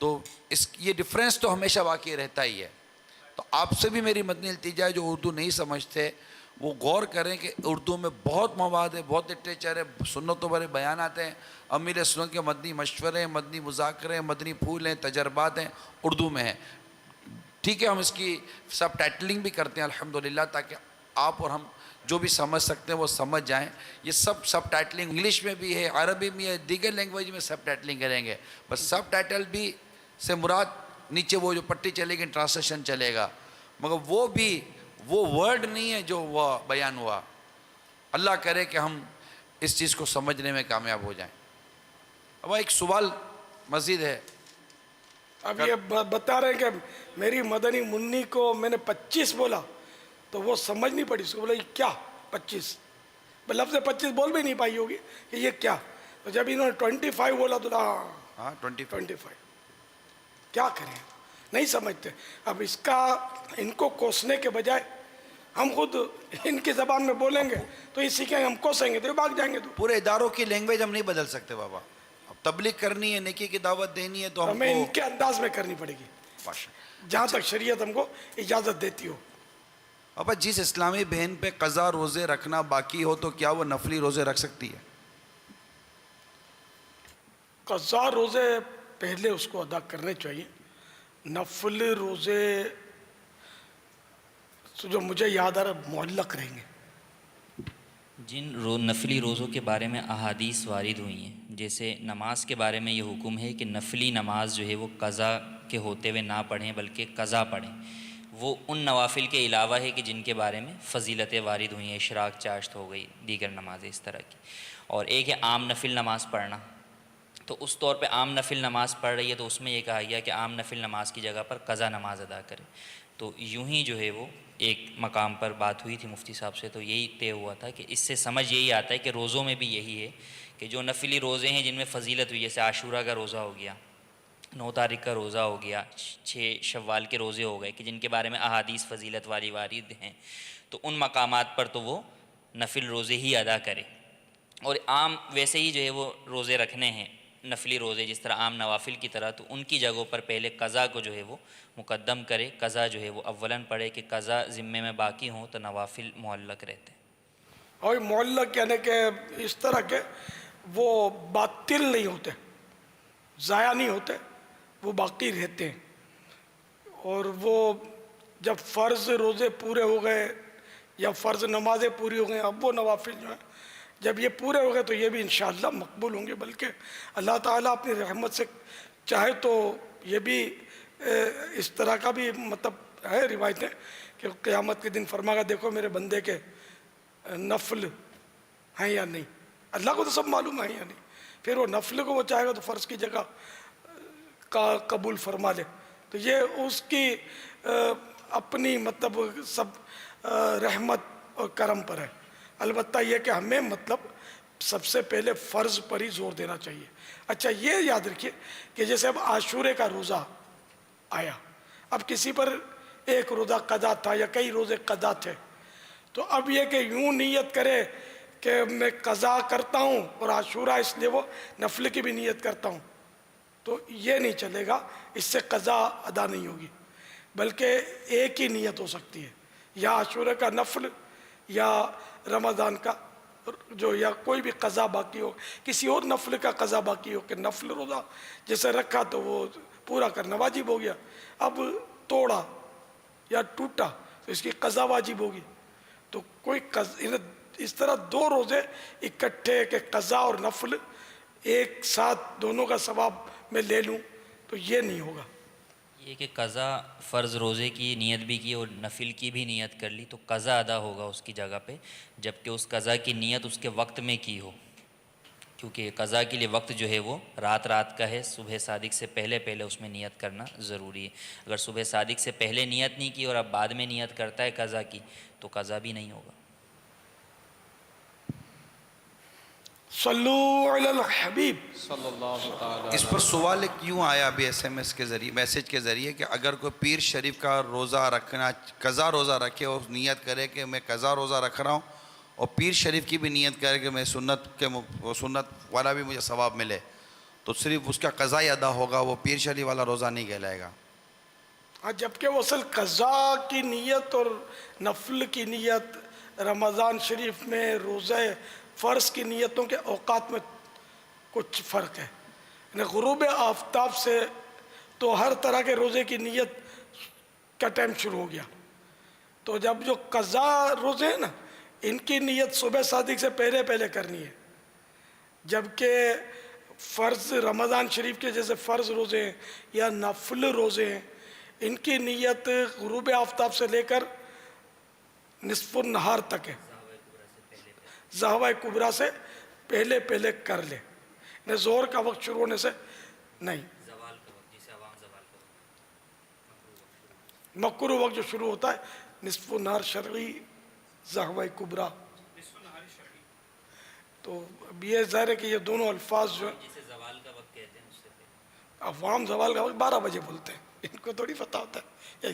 تو یہ ڈفرینس تو ہمیشہ واقع رہتا ہی ہے. تو آپ سے بھی میری مدنی التجا ہے جو اردو نہیں سمجھتے وہ غور کریں کہ اردو میں بہت مواد ہے, بہت لٹریچر ہے, سنتوں بھرے بیانات ہیں, امیر سنت کے مدنی مشورے, مدنی مذاکرے, مدنی پھول ہیں, تجربات ہیں, اردو میں ہیں. ٹھیک ہے, ہم اس کی سب ٹائٹلنگ بھی کرتے ہیں الحمدللہ, تاکہ آپ اور ہم جو بھی سمجھ سکتے ہیں وہ سمجھ جائیں. یہ سب ٹائٹلنگ انگلش میں بھی ہے, عربی میں ہے, دیگر لینگویج میں سب ٹائٹلنگ کریں گے. بس سب ٹائٹل بھی سے مراد نیچے وہ جو پٹی چلے گی ٹرانسلیشن چلے گا, مگر وہ بھی وہ ورڈ نہیں ہے جو وہ بیان ہوا. اللہ کرے کہ ہم اس چیز کو سمجھنے میں کامیاب ہو جائیں. اب ایک سوال مزید ہے.
اب یہ بتا رہے ہیں کہ میری مدنی منی کو میں نے 25 بولا تو وہ سمجھ نہیں پڑی. اس کو بولا یہ کیا 25, لفظ 25 بول بھی نہیں پائی ہوگی کہ یہ کیا. تو جب انہوں نے 25 بولا تو ہاں 25 کیا کریں, نہیں سمجھتے. اب اس کا ان کو کوسنے کے بجائے ہم خود ان کی زبان میں بولیں گے تو یہ سیکھیں گے, ہم کوسیں گے تو یہ بھاگ جائیں گے. تو
پورے اداروں کی لینگویج ہم نہیں بدل سکتے بابا. اب تبلیغ کرنی ہے, نیکی کی دعوت دینی ہے تو
ہمیں ان کے انداز میں کرنی پڑے گی جہاں تک شریعت ہم کو اجازت دیتی ہو.
ابا جس اسلامی بہن پہ قضا روزے رکھنا باقی ہو تو کیا وہ نفلی روزے رکھ سکتی ہے؟
قضا روزے پہلے اس کو ادا کرنے چاہیے. نفل روزے جو مجھے یاد آ رہا معلق رہیں گے.
جن نفلی روزوں کے بارے میں احادیث وارد ہوئی ہیں, جیسے نماز کے بارے میں یہ حکم ہے کہ نفلی نماز جو ہے وہ قضا کے ہوتے ہوئے نہ پڑھیں بلکہ قضا پڑھیں. وہ ان نوافل کے علاوہ ہے کہ جن کے بارے میں فضیلتیں وارد ہوئی ہیں, اشراق چاشت ہو گئی, دیگر نمازیں اس طرح کی. اور ایک ہے عام نفل نماز پڑھنا, تو اس طور پہ عام نفل نماز پڑھ رہی ہے تو اس میں یہ کہا گیا کہ عام نفل نماز کی جگہ پر قضا نماز ادا کرے. تو یوں ہی جو ہے وہ ایک مقام پر بات ہوئی تھی مفتی صاحب سے, تو یہی طے ہوا تھا کہ اس سے سمجھ یہی آتا ہے کہ روزوں میں بھی یہی ہے کہ جو نفلی روزے ہیں جن میں فضیلت ہوئی, جیسے عاشورہ کا روزہ ہو گیا, 9 تاریخ کا روزہ ہو گیا, 6 شوال کے روزے ہو گئے کہ جن کے بارے میں احادیث فضیلت والی وارد ہیں, تو ان مقامات پر تو وہ نفل روزے ہی ادا کرے. اور عام ویسے ہی جو ہے وہ روزے رکھنے ہیں نفلی روزے جس طرح عام نوافل کی طرح, تو ان کی جگہوں پر پہلے قضا کو جو ہے وہ مقدم کرے. قضا جو ہے وہ اولاً پڑھے کہ قضا ذمے میں باقی ہوں تو نوافل معلق رہتے ہیں.
اور معلق یعنی کہ اس طرح کے وہ باطل نہیں ہوتے, ضائع نہیں ہوتے, وہ باقی رہتے ہیں. اور وہ جب فرض روزے پورے ہو گئے یا فرض نمازیں پوری ہو گئیں, اب وہ نوافل جو ہیں جب یہ پورے ہو گئے تو یہ بھی انشاءاللہ مقبول ہوں گے. بلکہ اللہ تعالیٰ اپنی رحمت سے چاہے تو یہ بھی اس طرح کا بھی مطلب ہے روایتیں کہ قیامت کے دن فرما گا دیکھو میرے بندے کے نفل ہیں یا نہیں. اللہ کو تو سب معلوم ہے یا نہیں, پھر وہ نفل کو وہ چاہے گا تو فرض کی جگہ کا قبول فرما لے. تو یہ اس کی اپنی مطلب سب رحمت اور کرم پر ہے. البتہ یہ کہ ہمیں مطلب سب سے پہلے فرض پر ہی زور دینا چاہیے. اچھا یہ یاد رکھیے کہ جیسے اب عاشورے کا روزہ آیا, اب کسی پر ایک روزہ قضا تھا یا کئی روزے قضا تھے, تو اب یہ کہ یوں نیت کرے کہ میں قضا کرتا ہوں اور عاشورہ اس لیے وہ نفل کی بھی نیت کرتا ہوں, تو یہ نہیں چلے گا, اس سے قضا ادا نہیں ہوگی. بلکہ ایک ہی نیت ہو سکتی ہے, یا عاشورہ کا نفل یا رمضان کا جو یا کوئی بھی قضا باقی ہو, کسی اور نفل کا قضا باقی ہو کہ نفل روزہ جیسے رکھا تو وہ پورا کرنا واجب ہو گیا, اب توڑا یا ٹوٹا تو اس کی قضا واجب ہوگی. تو کوئی اس طرح 2 روزے اکٹھے کہ قضا اور نفل ایک ساتھ دونوں کا ثواب میں لے لوں تو یہ نہیں ہوگا.
یہ کہ قضا فرض روزے کی نیت بھی کی اور نفل کی بھی نیت کر لی تو قضا ادا ہوگا اس کی جگہ پہ, جبکہ اس قضا کی نیت اس کے وقت میں کی ہو, کیونکہ قضا کے لیے وقت جو ہے وہ رات کا ہے, صبح صادق سے پہلے اس میں نیت کرنا ضروری ہے. اگر صبح صادق سے پہلے نیت نہیں کی اور اب بعد میں نیت کرتا ہے قضا کی تو قضا بھی نہیں ہوگا.
صلو علی الحبیب.
اس پر سوال کیوں آیا ابھی SMS کے ذریعے, میسج کے ذریعے, کہ اگر کوئی پیر شریف کا روزہ رکھنا, قضا روزہ رکھے اور نیت کرے کہ میں قضا روزہ رکھ رہا ہوں, اور پیر شریف کی بھی نیت کرے کہ میں سنت والا بھی مجھے ثواب ملے, تو صرف اس کا قضائی ادا ہوگا, وہ پیر شلی والا روزہ نہیں کہلائے گا.
ہاں جبکہ وہ اصل قضا کی نیت اور نفل کی نیت رمضان شریف میں روزہ فرض کی نیتوں کے اوقات میں کچھ فرق ہے. یعنی غروب آفتاب سے تو ہر طرح کے روزے کی نیت کا ٹائم شروع ہو گیا. تو جب جو قضا روزے ہیں نا, ان کی نیت صبح صادق سے پہلے پہلے کرنی ہے. جبکہ فرض رمضان شریف کے جیسے فرض روزے ہیں یا نفل روزے ہیں, ان کی نیت غروب آفتاب سے لے کر نصف النہار تک ہے. ظہوہ کبریٰ سے پہلے پہلے کر لے, یعنی ظہر کا وقت شروع ہونے سے نہیں. مکروہ وقت جو شروع ہوتا ہے نصف النہار شرعی ظہوہ کبریٰ. تو اب یہ ظاہر ہے کہ یہ دونوں الفاظ جو عوام زوال کا وقت 12 بجے بولتے ہیں, ان کو تھوڑی پتہ ہوتا ہے.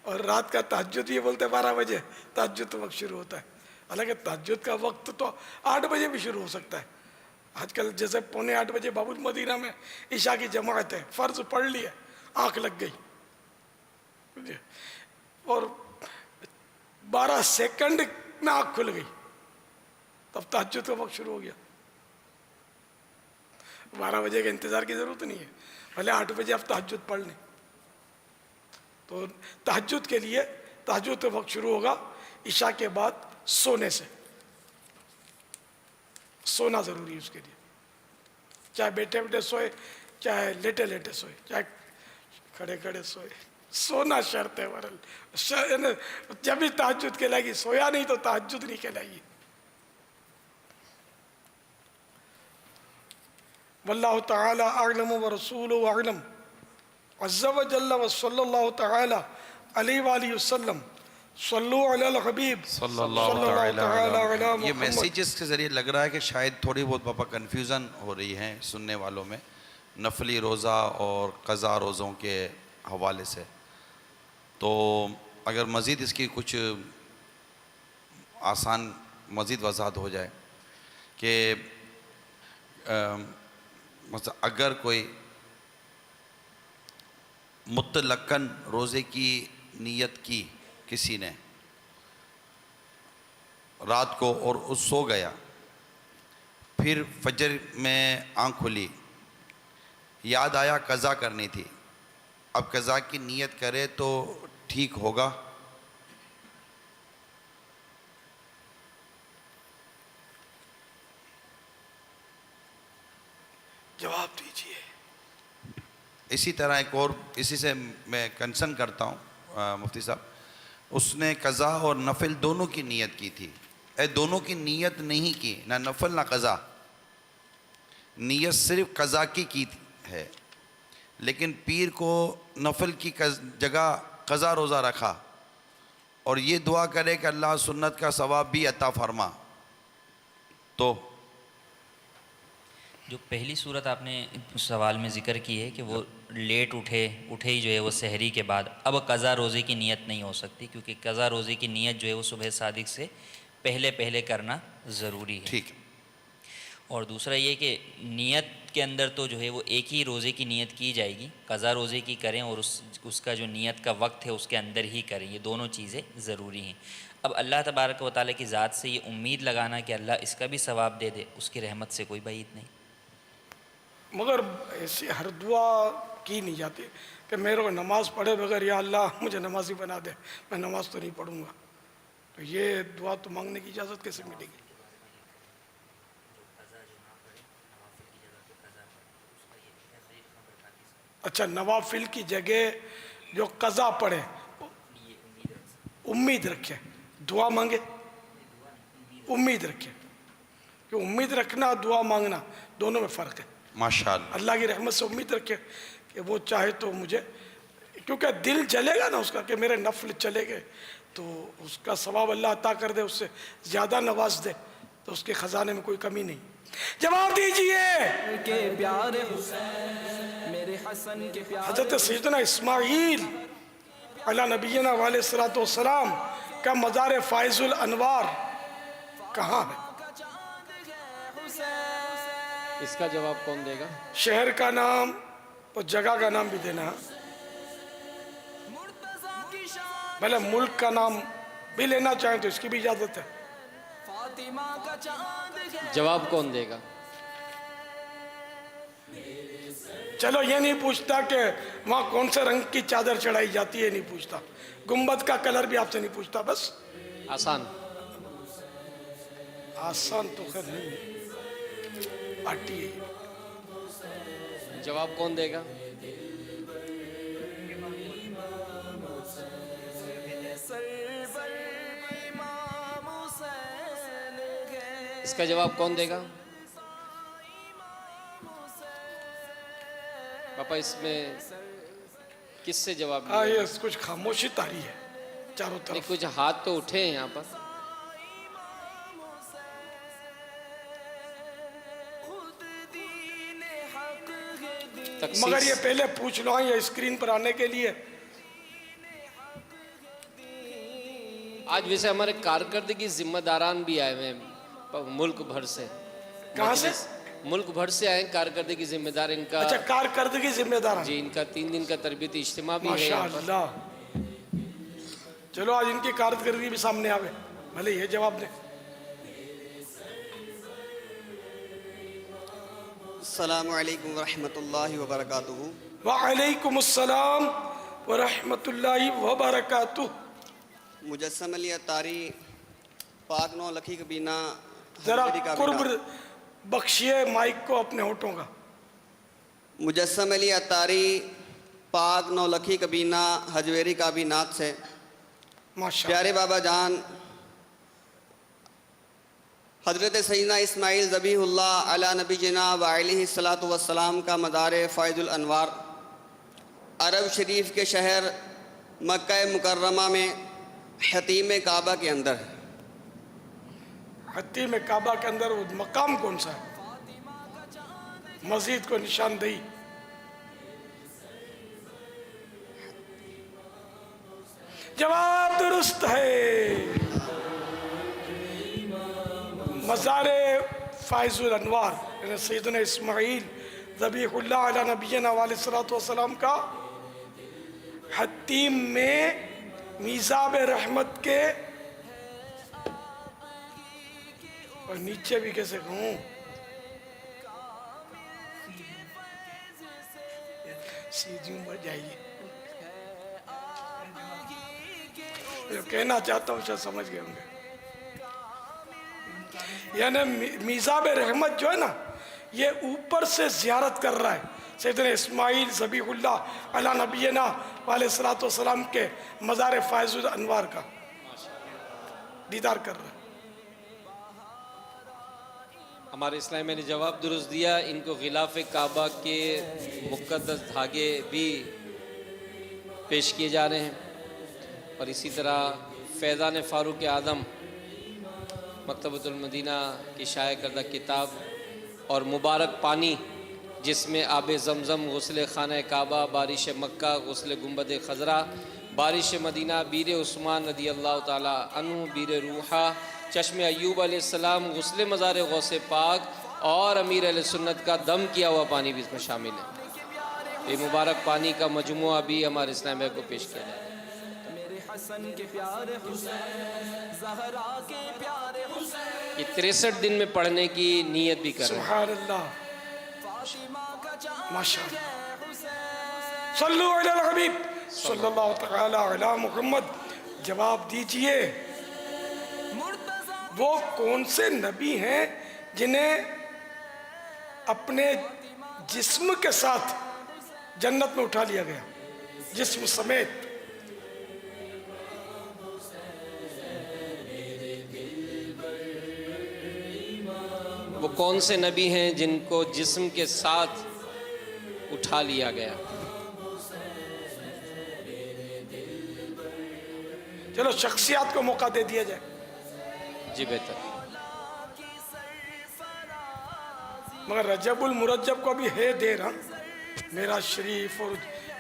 اور رات کا تہجد یہ بولتے ہیں 12 بجے تہجد وقت شروع ہوتا ہے. حالانکہ تہجد کا وقت تو 8 بجے بھی شروع ہو سکتا ہے. آج کل جیسے 7:45 بجے باب المدینہ میں عشاء کی جماعت ہے, فرض پڑھ لیا, آنکھ لگ گئی اور 12 سیکنڈ میں آنکھ کھل گئی, تب تہجد کا وقت شروع ہو گیا. 12 بجے کے انتظار کی ضرورت نہیں ہے, بھلے 8 بجے آپ تہجد پڑھ لیں. تو تہجد کے لیے تہجد کا وقت شروع ہوگا عشاء کے بعد سونے سے. سونا ضروری ہے اس کے لیے, چاہے بیٹھے بیٹھے سوئے, چاہے لیٹے لیٹے سوئے, چاہے کھڑے کھڑے سوئے, سونا شرط ہے. جب بھی تہجد کہلائے گی, سویا نہیں تو تہجد نہیں کہلائے گی. واللہ تعالی اعلم ورسولہ اعلم عز وجل وصلی اللہ تعالی علیہ وآلہ وسلم. صلو علی الحبیب
صلی اللہ تعالی علی محمد. یہ میسیجز کے ذریعے لگ رہا ہے کہ شاید تھوڑی بہت پاپا کنفیوژن ہو رہی ہے سننے والوں میں نفلی روزہ اور قضا روزوں کے حوالے سے. تو اگر مزید اس کی کچھ آسان مزید وضاحت ہو جائے کہ مثلا اگر کوئی مطلقاً روزے کی نیت کی کسی نے رات کو اور اس سو گیا, پھر فجر میں آنکھ کھلی, یاد آیا قضا کرنی تھی, اب قضا کی نیت کرے تو ٹھیک ہوگا؟
جواب دیجئے.
اسی طرح ایک اور اسی سے میں کنسرن کرتا ہوں مفتی صاحب, اس نے قضا اور نفل دونوں کی نیت کی تھی. دونوں کی نیت نہیں کی, نہ نفل نہ قضا, نیت صرف قضا کی ہے, لیکن پیر کو نفل کی جگہ قضا روزہ رکھا اور یہ دعا کرے کہ اللہ سنت کا ثواب بھی عطا فرما. تو
جو پہلی صورت آپ نے سوال میں ذکر کی ہے کہ وہ لیٹ اٹھے ہی جو ہے وہ سحری کے بعد, اب قضا روزے کی نیت نہیں ہو سکتی, کیونکہ قضا روزے کی نیت جو ہے وہ صبح صادق سے پہلے کرنا ضروری ہے.
ٹھیک.
اور دوسرا یہ کہ نیت کے اندر تو جو ہے وہ ایک ہی روزے کی نیت کی جائے گی, قضا روزے کی کریں اور اس کا جو نیت کا وقت ہے اس کے اندر ہی کریں, یہ دونوں چیزیں ضروری ہیں. اب اللہ تبارک و تعالیٰ کی ذات سے یہ امید لگانا کہ اللہ اس کا بھی ثواب دے دے, اس کی رحمت سے کوئی بعید نہیں.
مگر ایسی ہر دعا کی نہیں جاتی کہ میرے کو نماز پڑھے بغیر یا اللہ مجھے نمازی بنا دے, میں نماز تو نہیں پڑھوں گا. تو یہ دعا تو مانگنے کی اجازت کیسے ملے گی؟ اچھا, نوافل کی جگہ جو قضا پڑھے امید رکھے, دعا مانگے, امید رکھے. کہ امید رکھنا دعا مانگنا دونوں میں فرق ہے.
ماشاءاللہ
اللہ کی رحمت سے امید رکھے کہ وہ چاہے تو مجھے, کیونکہ دل جلے گا نا اس کا کہ میرے نفل چلے گئے, تو اس کا ثواب اللہ عطا کر دے, اس سے زیادہ نواز دے, تو اس کے خزانے میں کوئی کمی نہیں. جواب دیجئے. حضرت سیدنا اسماعیل علی نبینا علیہ الصلوۃ والسلام کا مزار فائز الانوار کہاں ہے؟
اس کا جواب کون دے گا؟
شہر کا نام اور جگہ کا نام بھی دینا. بھلے ملک کا نام بھی لینا چاہیں تو اس کی بھی اجازت ہے.
جواب کون دے گا؟
چلو یہ نہیں پوچھتا کہ وہاں کون سے رنگ کی چادر چڑھائی جاتی ہے, نہیں پوچھتا. گنبد کا کلر بھی آپ سے نہیں پوچھتا. بس
آسان.
آسان تو خیر نہیں ہے, آٹی ہے.
جواب کون دے گا؟ اس کا جواب کون دے گا؟ پاپا اس میں کس سے جواب ملے گا؟
یہ کچھ خاموشی طاری ہے چاروں
نہیں,
طرف.
کچھ ہاتھ تو اٹھے ہیں یہاں پر.
مگر یہ پہلے پوچھ لو یہ اسکرین پر آنے کے لیے.
آج ویسے ہمارے کارکردگی ذمہ داران بھی آئے ہوئے ہیں ملک بھر سے.
کہاں سے؟
ملک بھر سے آئے ہیں کارکردگی ذمہ دار. ان کا
اچھا کارکردگی ذمہ دار.
جی, ان کا 3 دن کا تربیتی اجتماع بھی ہے.
ماشاءاللہ. چلو آج ان کی کارکردگی بھی سامنے آوے, بھلے یہ جواب دیں.
السلام علیکم ورحمۃ اللہ وبرکاتہ.
وعلیکم السلام ورحمۃ اللہ وبرکاتہ.
مجسم علی عطاری, پاک نو لکھی کبینہ.
ذرا قرب بخشیے مائک کو اپنے ہونٹوں کا.
مجسم علی عطاری, پاک نو لکھی کبینہ حجویری کابینات سے. پیارے بابا جان حضرت سیدنا اسماعیل ذبیح اللہ علی نبی جنا و علیہ الصلاۃ والسلام کا مدار فائض الانوار عرب شریف کے شہر مکہ مکرمہ میں حتیم کعبہ کے اندر ہے.
حتیم کعبہ کے اندر وہ مقام کون سا ہے؟ مسجد کو نشاندہی. جواب درست ہے. مزار فائض الانوار یعنی سیدنا اسماعیل ذبیح اللہ علی نبینا علیہ الصلوۃ والسلام کا حتیم میں میزاب رحمت کے, اور نیچے بھی کیسے کہوں, سیدھیوں بڑھ جائیے. جو کہنا چاہتا ہوں شاید سمجھ گئے ہوں گے. یعنی میزاب رحمت جو ہے نا, یہ اوپر سے زیارت کر رہا ہے سیدنا اسماعیل ذبیح اللہ علی نبینا علیہ الصلوۃ والسلام کے مزار فائض الانوار کا دیدار کر رہا ہے.
ہمارے اسلام میں نے جواب درست دیا. ان کو غلاف کعبہ کے مقدس دھاگے بھی پیش کیے جا رہے ہیں, اور اسی طرح فیضان فاروق اعظم مکتبۃ المدینہ کی شائع کردہ کتاب اور مبارک پانی جس میں آب زمزم, غسل خانہ کعبہ, بارش مکہ, غسل گنبد خضرا, بارش مدینہ, بیر عثمان رضی اللہ تعالی عنہ, بیر روحہ, چشم ایوب علیہ السلام, غسل مزار غوث پاک اور امیر علیہ سنت کا دم کیا ہوا پانی بھی اس میں شامل ہے. یہ مبارک پانی کا مجموعہ بھی ہمارے اسلامیہ کو پیش کیا جائے. یہ 63 دن میں پڑھنے کی نیت بھی کر رہے ہیں.
سبحان اللہ, ماشاءاللہ. صلو علی الحبیب صلی اللہ تعالی علی محمد. جواب دیجئے وہ کون سے نبی ہیں جنہیں اپنے جسم کے ساتھ جنت میں اٹھا لیا گیا, جسم سمیت؟
وہ کون سے نبی ہیں جن کو جسم کے ساتھ اٹھا لیا گیا؟
چلو شخصیات کو موقع دے دیا جائے.
جی بہتر.
مگر رجب المرجب کو بھی ہے دیر. میرا شریف اور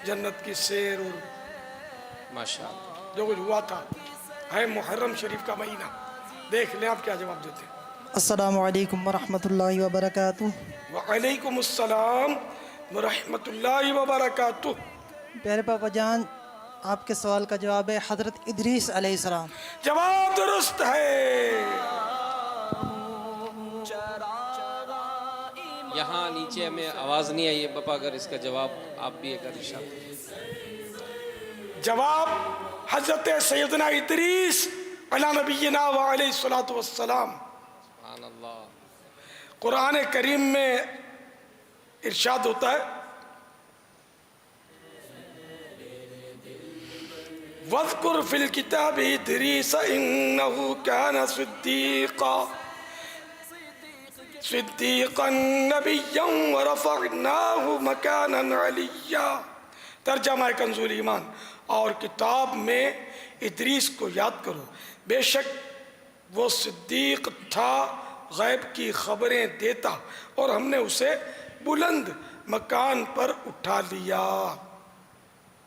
جنت کی سیر اور
ماشاءاللہ
جو کچھ ہوا تھا ہے محرم شریف کا مہینہ. دیکھ لیں آپ کیا جواب دیتے ہیں.
السلام علیکم ورحمۃ اللہ وبرکاتہ.
وعلیکم السلام ورحمۃ اللہ وبرکاتہ.
پیارے پاپا جان، آپ کے سوال کا جواب ہے حضرت ادریس علیہ السلام.
جواب درست ہے.
یہاں نیچے ہمیں آواز نہیں آئی ہے پاپا، اگر اس کا جواب آپ بھی ایک ارشاد.
جواب حضرت سیدنا ادریس علی نبینا وعلیہ الصلوۃ والسلام.
سبحان اللہ.
قرآن کریم میں ارشاد ہوتا ہے وَاذْكُرْ فِي الْكِتَابِ إِدْرِيسَ إِنَّهُ كَانَ صِدِّيقًا نَبِيًّا وَرَفَعْنَاهُ مَكَانًا عَلِيًّا. ترجمہ کنزُ الایمان. اور کتاب میں ادریس کو یاد کرو، بے شک وہ صدیق تھا، غیب کی خبریں دیتا، اور ہم نے اسے بلند مکان پر اٹھا لیا.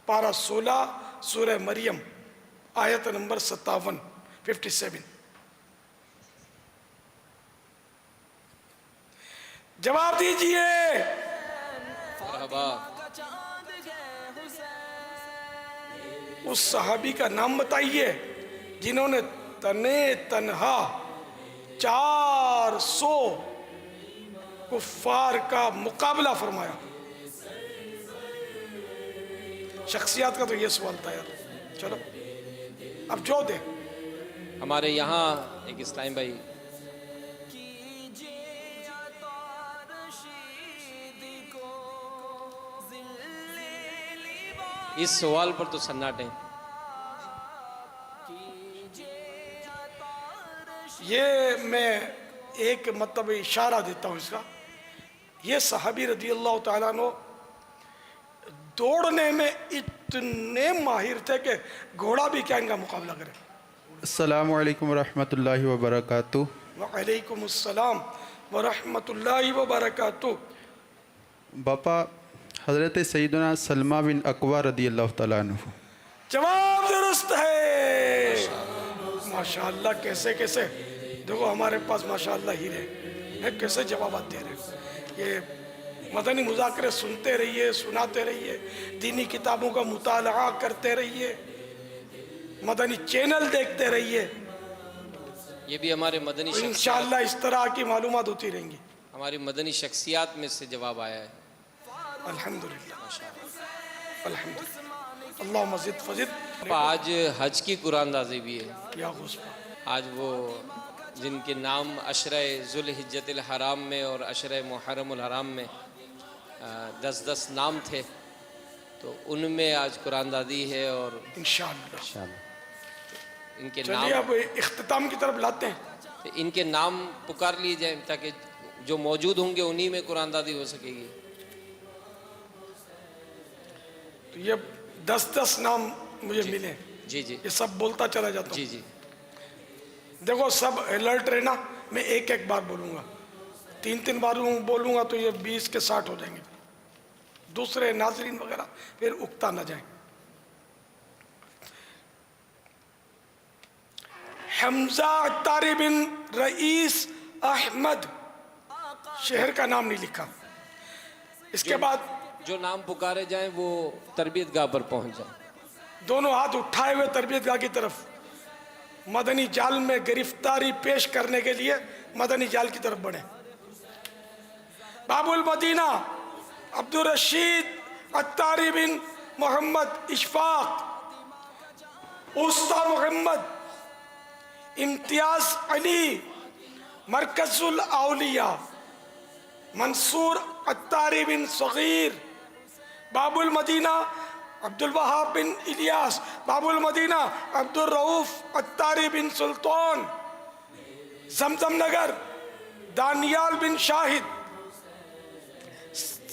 پارہ 16 سورہ مریم آیت نمبر 57. جواب دیجئے.
مرحبا.
اس صحابی کا نام بتائیے جنہوں نے تنہا 400 کفار کا مقابلہ فرمایا. شخصیات کا تو یہ سوال تھا یار. چلو اب جو دے.
ہمارے یہاں ایک اسلام بھائی. اس سوال پر تو سناٹے.
یہ میں ایک مطلب اشارہ دیتا ہوں اس کا. یہ صحابی رضی اللہ تعالیٰ عنہ دوڑنے میں اتنے ماہر تھے کہ گھوڑا بھی کیا ان کا مقابلہ کرے.
السلام علیکم ورحمۃ اللہ وبرکاتہ.
وعلیکم السلام ورحمۃ اللہ وبرکاتہ.
باپا حضرت سیدنا سلمہ بن اکوع رضی اللہ تعالیٰ عنہ.
جواب درست ہے. ماشاءاللہ. کیسے دیکھو ہمارے پاس ماشاءاللہ ہیرے کیسے جوابات دے رہے. یہ مدنی مذاکرے سنتے رہیے، سناتے رہیے، دینی کتابوں کا مطالعہ کرتے رہیے، مدنی چینل دیکھتے رہیے.
یہ بھی ہمارے مدنی
انشاءاللہ اس طرح کی معلومات ہوتی رہیں گی.
ہماری مدنی شخصیات میں سے جواب آیا ہے.
الحمدللہ. الحمدللہ. اللہم زد فزد.
آج حج کی قرآن اندازی بھی ہے.
یا غصہ.
آج وہ جن کے نام عشرہ ذوالحجۃ الحرام میں اور عشرہ محرم الحرام میں 10 نام تھے، تو ان میں آج قرآن دادی ہے. اور
انشاءاللہ
ان کے
چلیے
نام
اب اختتام کی طرف لاتے ہیں.
ان کے نام پکار لیے جائیں تاکہ جو موجود ہوں گے انہی میں قرآن دادی ہو سکے گی.
تو یہ 10 نام مجھے ملے.
جی جی.
یہ سب بولتا چلا جاتا ہوں.
جی جی.
دیکھو سب الرٹ رہنا. میں ایک بار بولوں گا، 3 بار بولوں گا تو یہ 20 کے 60 ہو جائیں گے. دوسرے ناظرین وغیرہ پھر اکتا نہ جائیں. حمزہ عطاری بن رئیس احمد. شہر کا نام نہیں لکھا. اس کے بعد
جو نام پکارے جائیں وہ تربیت گاہ پر پہنچ جائیں.
دونوں ہاتھ اٹھائے ہوئے تربیت گاہ کی طرف مدنی جال میں گرفتاری پیش کرنے کے لیے مدنی جال کی طرف بڑھیں. باب المدینہ عبد الرشید عطاری بن محمد اشفاق. استا محمد امتیاز علی مرکز الاولیاء. منصور عطاری بن صغیر. باب المدینہ عبد الوہاب بن الیاس. باب المدینہ عبد الرؤوف عطاری بن سلطان. زمزم نگر دانیال بن شاہد.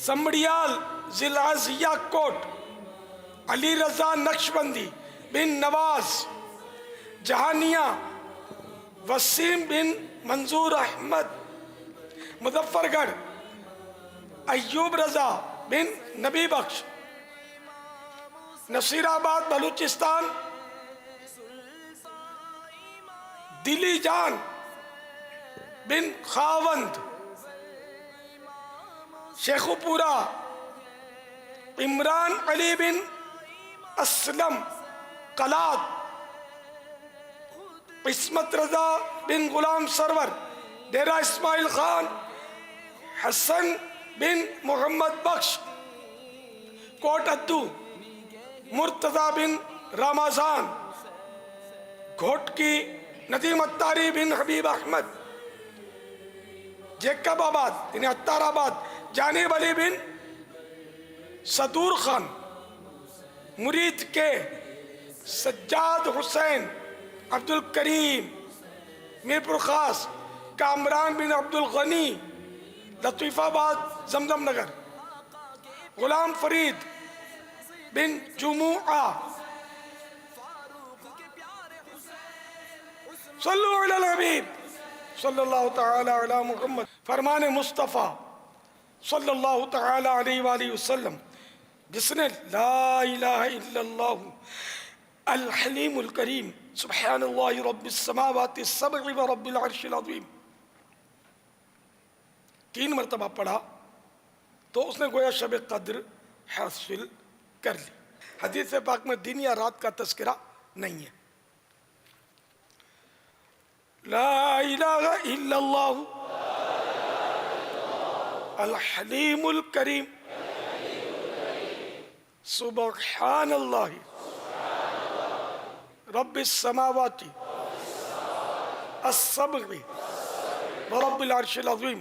سمڑیال ضلع کوٹ علی رضا نقشبندی بن نواز. جہانیہ وسیم بن منظور احمد. مظفر گڑھ ایوب رضا بن نبی بخش. نصیر آباد بلوچستان دلی جان بن خاوند شیخو پورا عمران علی بن اسلم قلات عصمت رضا بن غلام سرور ڈیرہ اسماعیل خان حسن بن محمد بخش کوٹ ادو مرتضی بن رمضان گھوٹ کی ندیم اتاری بن حبیب احمد جیکب آباد یعنی اتار آباد جانب علی بن صدور خان مرید کے سجاد حسین عبد الکریم میرپور خاص کامران بن عبد الغنی لطیف آباد زمزم نگر غلام فرید بن جموعہ صلو علی الحبیب صلی اللہ تعالی علی محمد فرمان مصطفیٰ صلی اللہ تعالی علیہ وآلہ وسلم جس نے لا الہ الا اللہ الحلیم الکریم سبحان اللہ رب السماوات السبع و رب العرش العظیم 3 مرتبہ پڑھا تو اس نے گویا شب قدر حاصل کر لی. حدیث پاک میں دن یا رات کا تذکرہ نہیں ہے. لا الہ الا اللہ الحلیم الکریم سبحان اللہ رب السماوات السبع ورب العرش العظیم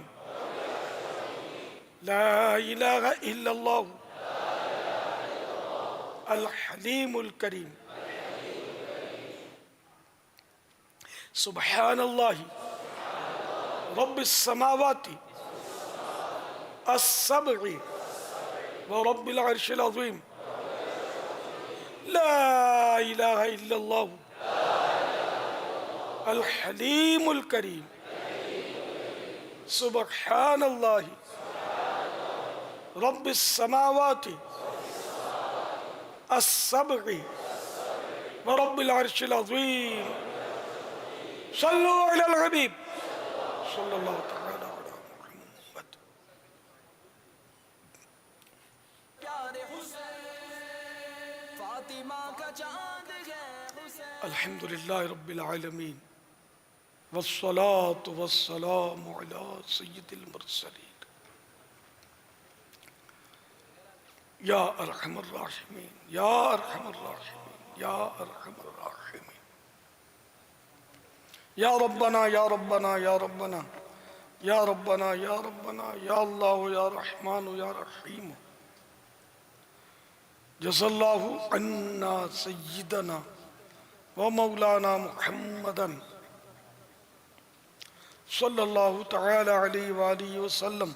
لا الہ الا اللہ الحلیم الکریم سبحان اللہ رب السماوات السبع ورب العرش العظیم لا الہ الا اللہ الحلیم الکریم سبحان اللہ رب السماوات السبع ورب العرش العظیم صلو علی الحبیب صلی اللہ تعالی علی محمد. الحمدللہ رب العالمین والصلاة والسلام علی سید المرسلین یا ارحم الراحمین یا ارحم الراحمین یا ارحم الراحمین یا ربنا یا ربنا یا ربنا یا ربنا یا ربنا یا اللہ یا رحمان یا رحیم جزا اللہ عنا سیدنا و مولانا محمدا صلی اللہ تعالی علیہ وآلہ وسلم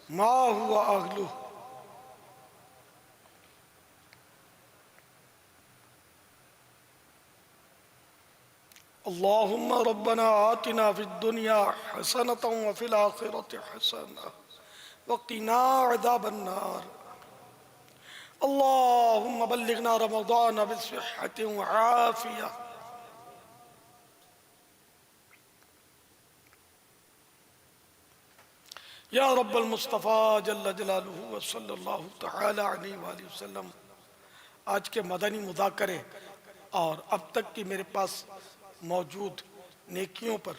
ما ہوا اہلہ. اللہم ربنا آتنا فی الدنیا حسنة وفی الآخرة حسنة وقنا عذاب النار. اللہم بلغنا رمضان بصحة وعافیہ. یا رب المصطفیٰ جل جلالہ وصلی اللہ تعالی علیہ وآلہ وسلم. آج کے مدنی مذاکرے اور اب تک کی میرے پاس موجود نیکیوں پر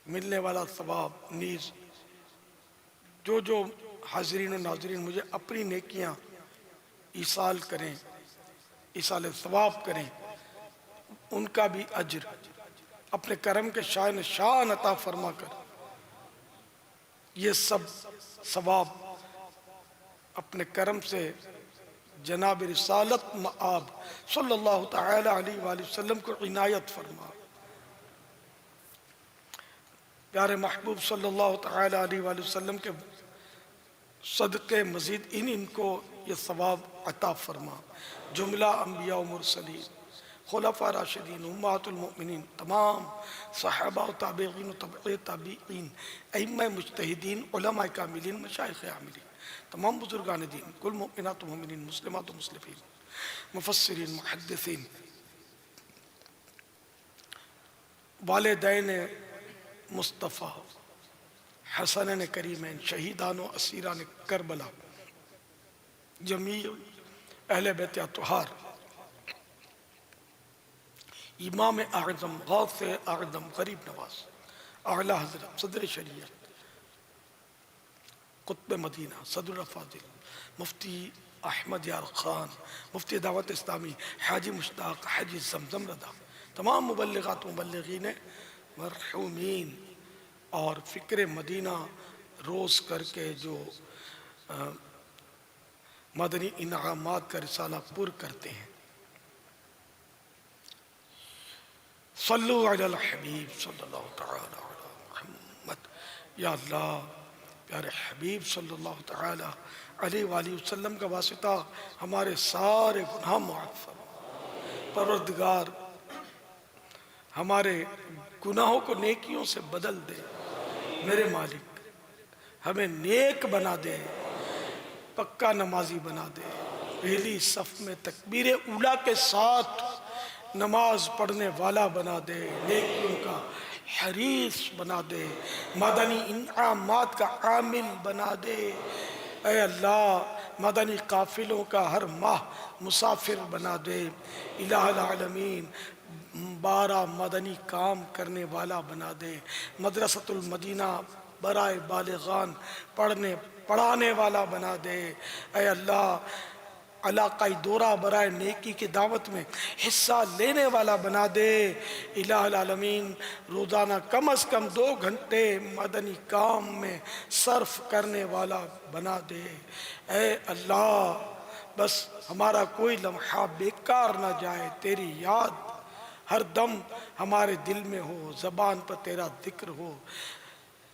ملنے والا ثواب نیز جو حاضرین و ناظرین مجھے اپنی نیکیاں ایصال کریں، ایصال ثواب کریں، ان کا بھی اجر اپنے کرم کے شان شان عطا فرما کر یہ سب ثواب اپنے کرم سے جناب رسالت مآب صلی اللہ تعالی علیہ وآلہ وسلم کو عنایت فرما. پیارے محبوب صلی اللہ تعالی علیہ وآلہ وسلم کے صدقے مزید ان کو یہ ثواب عطا فرما. جملہ انبیاء و مرسلین، خلفاء راشدین، امہات المؤمنین، تمام صحابہ و تابعین و تبع تابعین، ائمہ مجتہدین، علماء کاملین، مشائخ عاملین، تمام بزرگان دین، کل مؤمنات و مومنین، مسلمات و مسلمین، مفسرین، محدثین، والدین مصطفیٰ، حسنین کریمین، شہیدان و اسیران کربلا، جمیع اہل بیت اطہار، امام اعظم غوث اعظم غریب نواز اعلی حضرت صدر شریعت قطب مدینہ صدر الافاضل مفتی احمد یار خان، مفتی دعوت اسلامی حاجی مشتاق حاجی زمزم رضا، تمام مبلغات و مبلغین مرحومین، اور فکر مدینہ روز کر کے جو مدنی انعامات کا رسالہ پر کرتے ہیں. صلو علی الحبیب صلی اللہ تعالی علی محمد. یا اللہ پیارے حبیب صلی اللہ تعالی علیہ وآلہ وسلم کا واسطہ ہمارے سارے گناہ معاف فرما. پروردگار ہمارے گناہوں کو نیکیوں سے بدل دے. میرے مالک ہمیں نیک بنا دے، پکا نمازی بنا دے، پہلی صف میں تکبیر اولیٰ کے ساتھ نماز پڑھنے والا بنا دے، نیکیوں کا حریص بنا دے، مدنی انعامات کا عامل بنا دے. اے اللہ مدنی قافلوں کا ہر ماہ مسافر بنا دے. الہ العالمین 12 مدنی کام کرنے والا بنا دے. مدرسۃ المدینہ برائے بالغان پڑھانے والا بنا دے. اے اللہ علاقائی دورہ برائے نیکی کی دعوت میں حصہ لینے والا بنا دے. الہ العالمین روزانہ کم از کم 2 گھنٹے مدنی کام میں صرف کرنے والا بنا دے. اے اللہ بس ہمارا کوئی لمحہ بیکار نہ جائے، تیری یاد ہر دم ہمارے دل میں ہو، زبان پر تیرا ذکر ہو،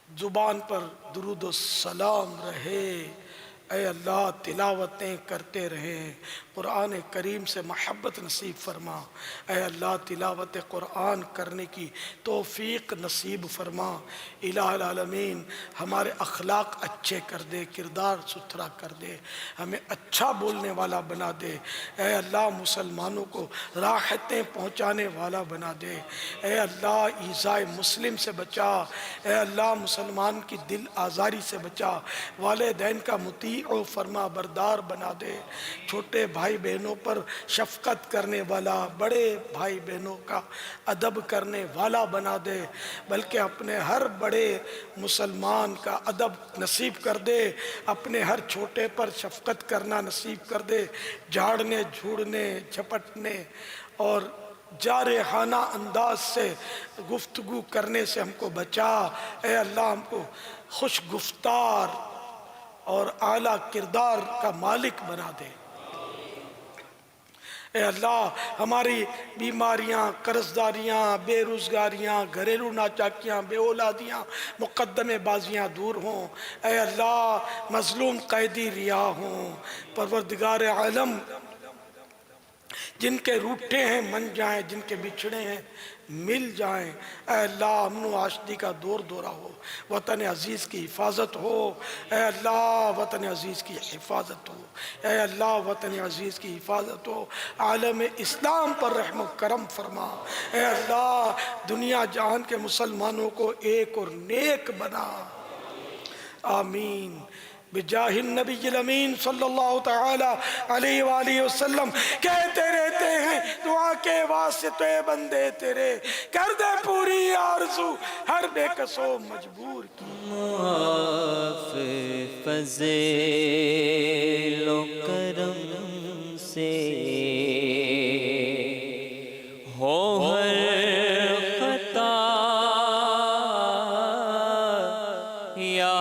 زبان پر درود و سلام رہے. اے اللہ تلاوتیں کرتے رہیں، قرآن کریم سے محبت نصیب فرما. اے اللہ تلاوت قرآن کرنے کی توفیق نصیب فرما. الہ العالمین ہمارے اخلاق اچھے کر دے، کردار ستھرا کر دے، ہمیں اچھا بولنے والا بنا دے. اے اللہ مسلمانوں کو راحتیں پہنچانے والا بنا دے. اے اللہ ایذائے مسلم سے بچا. اے اللہ مسلمان کی دل آزاری سے بچا. والدین کا مطیع و فرما بردار بنا دے. چھوٹے بھائی بہنوں پر شفقت کرنے والا، بڑے بھائی بہنوں کا ادب کرنے والا بنا دے. بلکہ اپنے ہر بڑے مسلمان کا ادب نصیب کر دے، اپنے ہر چھوٹے پر شفقت کرنا نصیب کر دے. جھاڑنے جھوڑنے جھپٹنے اور جارحانہ انداز سے گفتگو کرنے سے ہم کو بچا. اے اللہ ہم کو خوش گفتار اور اعلیٰ کردار کا مالک بنا دے. اے اللہ ہماری بیماریاں، قرضداریاں، بے روزگاریاں، گھریلو ناچاکیاں، بے اولادیاں، مقدمے بازیاں دور ہوں. اے اللہ مظلوم قیدی رہا ہوں. پروردگار عالم جن کے روٹھے ہیں من جائیں، جن کے بچھڑے ہیں مل جائیں. اے اللہ امن و آشتی کا دور دورہ ہو، وطن عزیز کی حفاظت ہو. اے اللہ وطن عزیز کی حفاظت ہو. اے اللہ وطن عزیز کی حفاظت ہو. عالم اسلام پر رحم و کرم فرما. اے اللہ دنیا جہان کے مسلمانوں کو ایک اور نیک بنا. آمین. بجاہ النبی الامین صلی اللہ تعالی علیہ وآلہ وسلم. کہتے رہتے ہیں دعا کے واسطے بندے تیرے، کر دے پوری آرزو ہر بے کس و مجبور کی.
معاف فضل و کرم سے ہو ہر خطا یا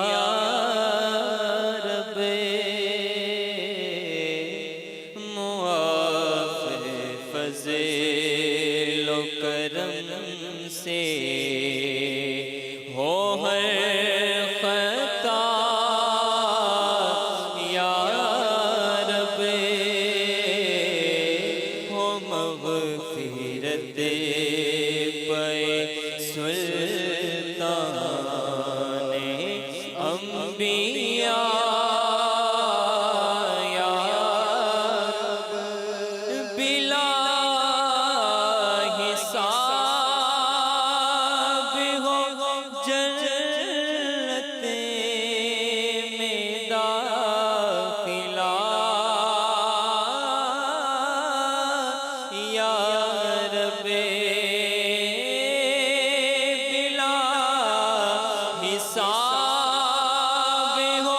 حساب ہو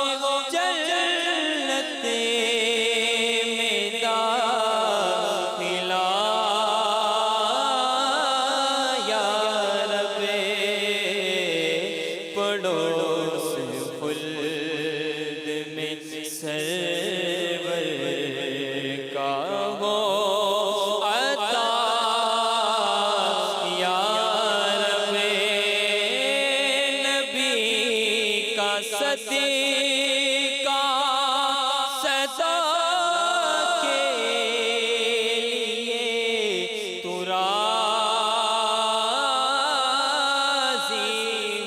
جنت میں داخلہ یا رب پڑوس خلد میں سرور کا ہو عطا یا رب نبی کا صدیقہ صدا کے لیے تو راضی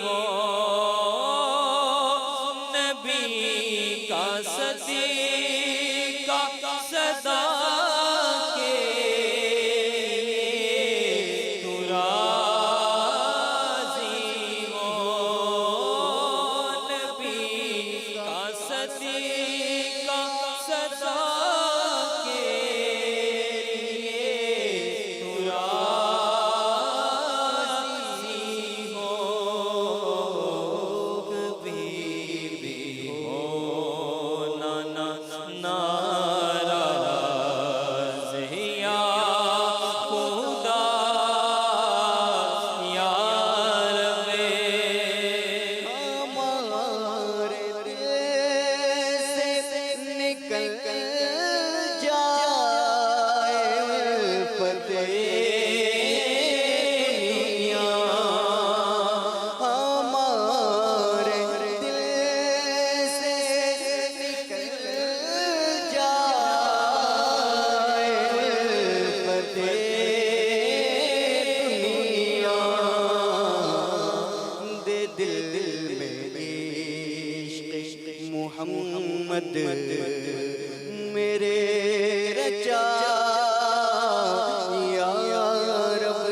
ہو نبی کا صدیقہ صدا کے لیے تو راضی ہو نبی کا صدیقہ صدا کے لیے تو راضی ہو کبھی بھی ہو ناراض یا خدا یا رب
ہمارے دل سے نکل جائے الفت دنیا ہمارے دل سے نکل جائے الفت دنیا دے دل میں عشق محمد میرے رچا یا رب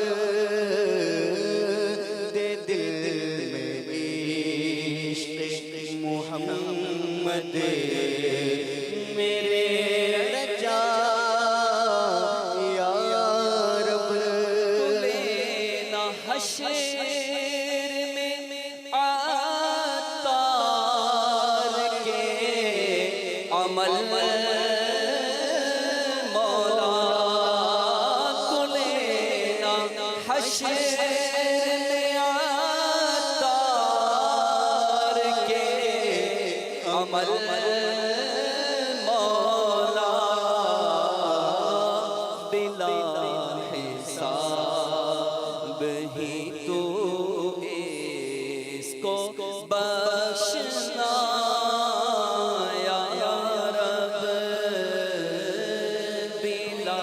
دے دل میں عشق محمد میرے رچا یا رب
لینا حشر میں عطار کے عمل مولا تو لینا حشر میں عطار کے عمل مولا بلا حساب ہی تو اس کو بخشنا یا رب بلا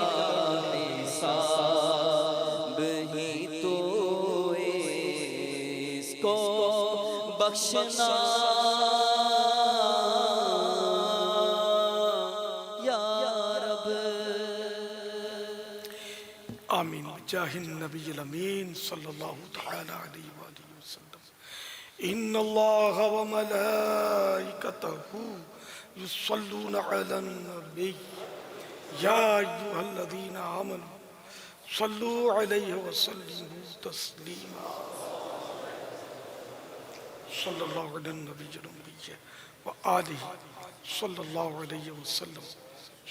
حساب ہی تو اس کو بخشنا یا رب
آمین بجاہ النبی الامین صلی اللہ تعالی علیہ وآلہ وسلم ان اللہ وملائکتہ یصلون علی النبی یا ایہا الذین آمنوا صلوا علیہ وسلموا تسلیما صلی اللہ علی النبی الامی وآلہ صلی اللہ علیہ وسلم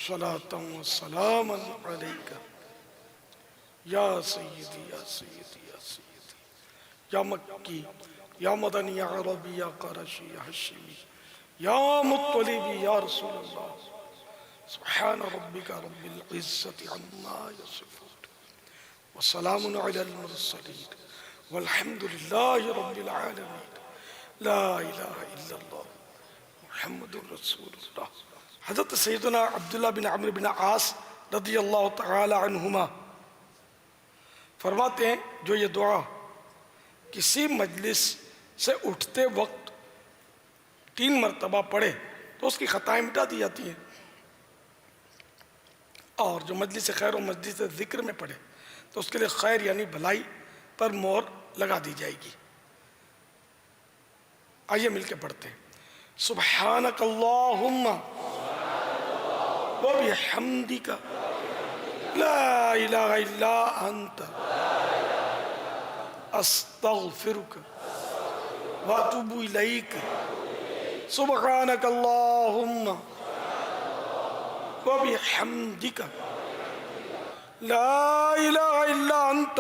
صلاة و سلاما علیکہ یا سیدی یا سیدی یا سیدی یا مکی یا مدنی یا عربی یا قرشی یا حشمی یا مطلبی یا رسول اللہ سبحان ربک رب العزت عما یصفون وسلام علی المرسلین والحمد للہ رب العالمین لا الہ الا اللہ محمد رسول اللہ. حضرت سیدنا عبداللہ بن عمرو بن عاص رضی اللہ تعالی عنہما فرماتے ہیں جو یہ دعا کسی مجلس سے اٹھتے وقت 3 مرتبہ پڑھے تو اس کی خطائیں مٹا دی جاتی ہیں، اور جو مجلس خیر و مجلس ذکر میں پڑھے تو اس کے لیے خیر یعنی بھلائی پر مہر لگا دی جائے گی. آئیے مل کے پڑھتے ہیں. سبحانک اللہم وبحمدک لا الہ الا انت استغفرک واتوب الیک سبحانک اللہم وبحمدک لا الہ الا انت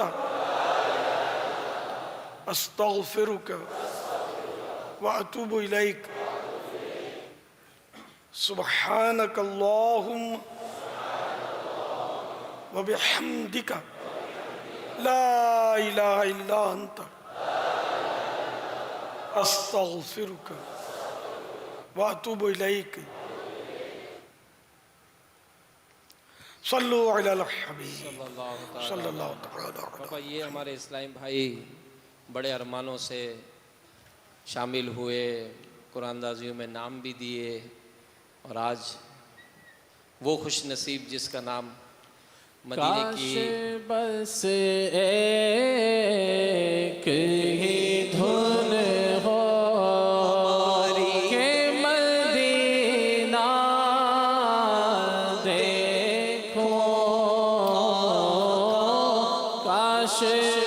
استغفرک واتوب الیک سبحانک اللہم وبحمدک لا الہ الا انت استغفرک واتوب الیک صلو علی الحبیب صلی اللہ تعالی
پاپا یہ ہمارے اسلامی بھائی بڑے ارمانوں سے شامل ہوئے، قرآن اندازیوں میں نام بھی دیے، اور آج وہ خوش نصیب جس کا نام مدینے
کاش
کی
بس ایک ہی دھن ہو کہ مدینہ دیکھو، کاش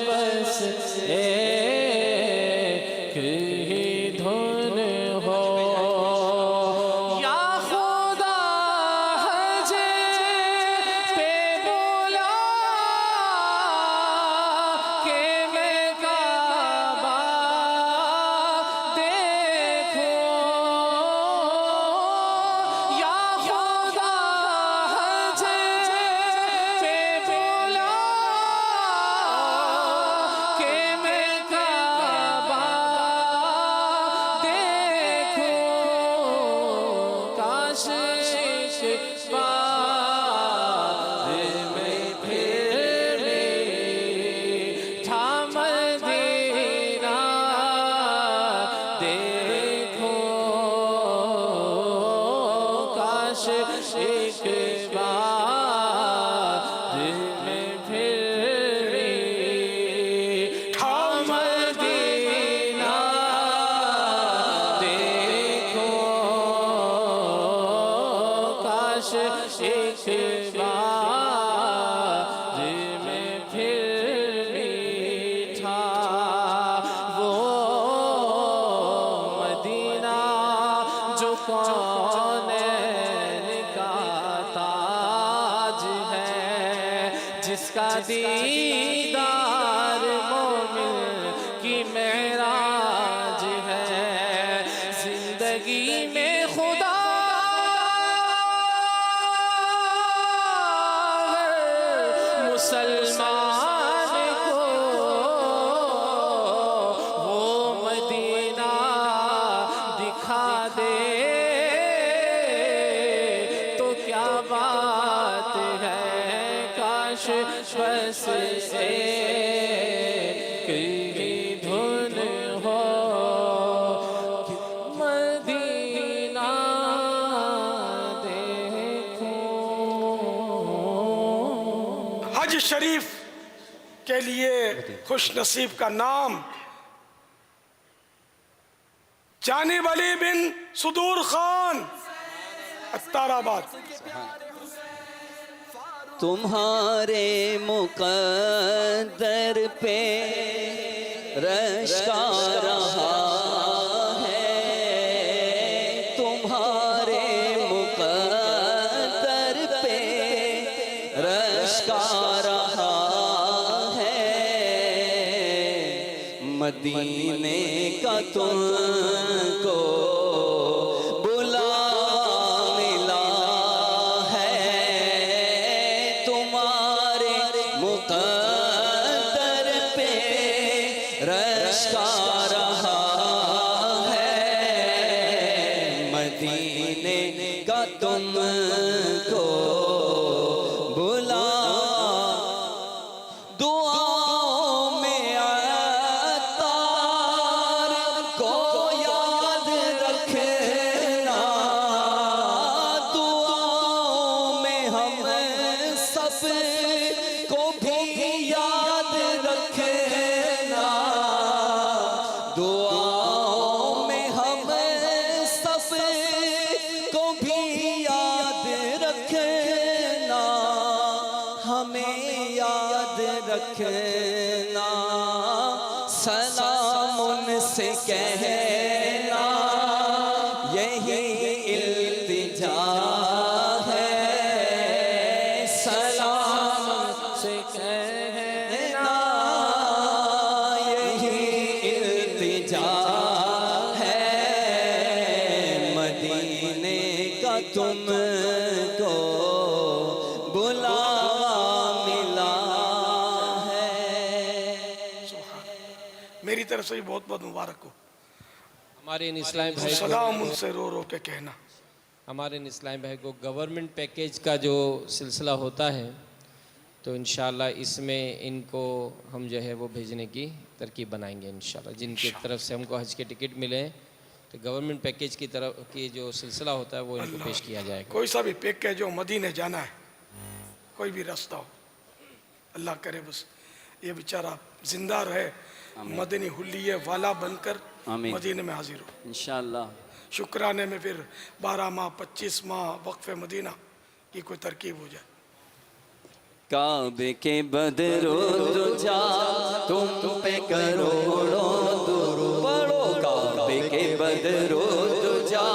بس ایک ہی دھن ہو یا خدا حج پہ بولا کہ میں کعبہ دیکھوں، یا خدا حج پہ بولا کہ میں کعبہ دیکھوں، کاش ایک بار میں پھر میٹھا مدینہ دیکھوں، کاش ایک بار میں پھر میٹھا مدینہ دیکھوں، کاش ایک بار میں پھر میٹھا وہ مدینہ جو کونین کا تاج ہے، جس کا دیدار مومن کی معراج ہے، زندگی میں خدا مسلمان کو وہ مدینہ دکھا دے تو کیا بات ہے، کاش بس ایک ہی دھن ہو کہ مدینہ دیکھوں۔
حج شریف کے لیے خوش نصیب کا نام جانب علی بن صدور خان عطار آباد۔
تمہارے مقدر پہ رش کا رہا ہے، تمہارے مقدر پہ رش کا رہا ہے، مدینے کا تم کو بلا ملا ہے، تمہارے مقدر پہ رش کا رہا ہے، مدینے کا تم کو بلا دعاؤں میں عطار کو یاد رکھنا، سے کہنا یہی التجا ہے، سلام
سے کہنا
یہی التجا ہے، مدینے کا تم کو بلاوا ملا ہے۔
میری طرف سے بہت بہت مبارک ہو۔
ہمارے ان اسلام بھائی کو
سلام ان سے رو رو کے کہنا۔
ہمارے ان اسلام بھائی کو گورنمنٹ پیکیج کا جو سلسلہ ہوتا ہے تو انشاءاللہ اس میں ان کو ہم جو ہے وہ بھیجنے کی ترکیب بنائیں گے انشاءاللہ، جن کی طرف سے ہم کو حج کے ٹکٹ ملے تو گورنمنٹ پیکیج کی طرف کی جو سلسلہ ہوتا ہے وہ ان کو پیش کیا جائے گا۔
کوئی سا بھی پیک ہے جو مدینے جانا ہے، کوئی بھی راستہ ہو، اللہ کرے بس یہ بیچارہ زندہ رہے، مدنی حلیے والا بن کر مدینے میں حاضر ہو
انشاءاللہ۔
شکرانے میں پھر 12 ماہ 25 ماہ وقف مدینہ کی کوئی ترکیب ہو جائے۔
کعبے کے بدرو دجا تم پہ کروڑوں درود پڑھو، کعبے کے بدرو دجا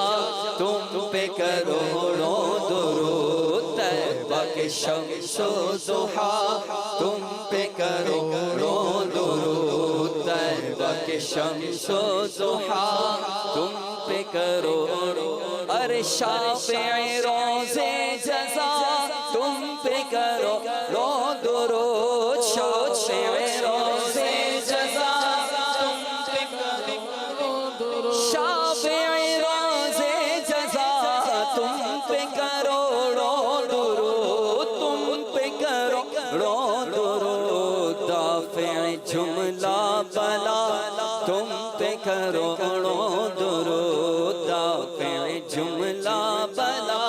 تم پہ کروڑوں درود، طیبہ کے شمس و ضحیٰ تم پہ کروڑوں درود، طیبہ کے شمس و ضحیٰ تم پہ کروڑوں، ارے شافع روزے جزا تم پہ کرو رو درود، شافع روزے جزا تم پہ کرو درود، شافع روزے جزا تم پہ کرو رو درود، تم پہ کرو رو درود، دافع جملہ بلا تم پہ کرو رو درود، دافع جملہ بلا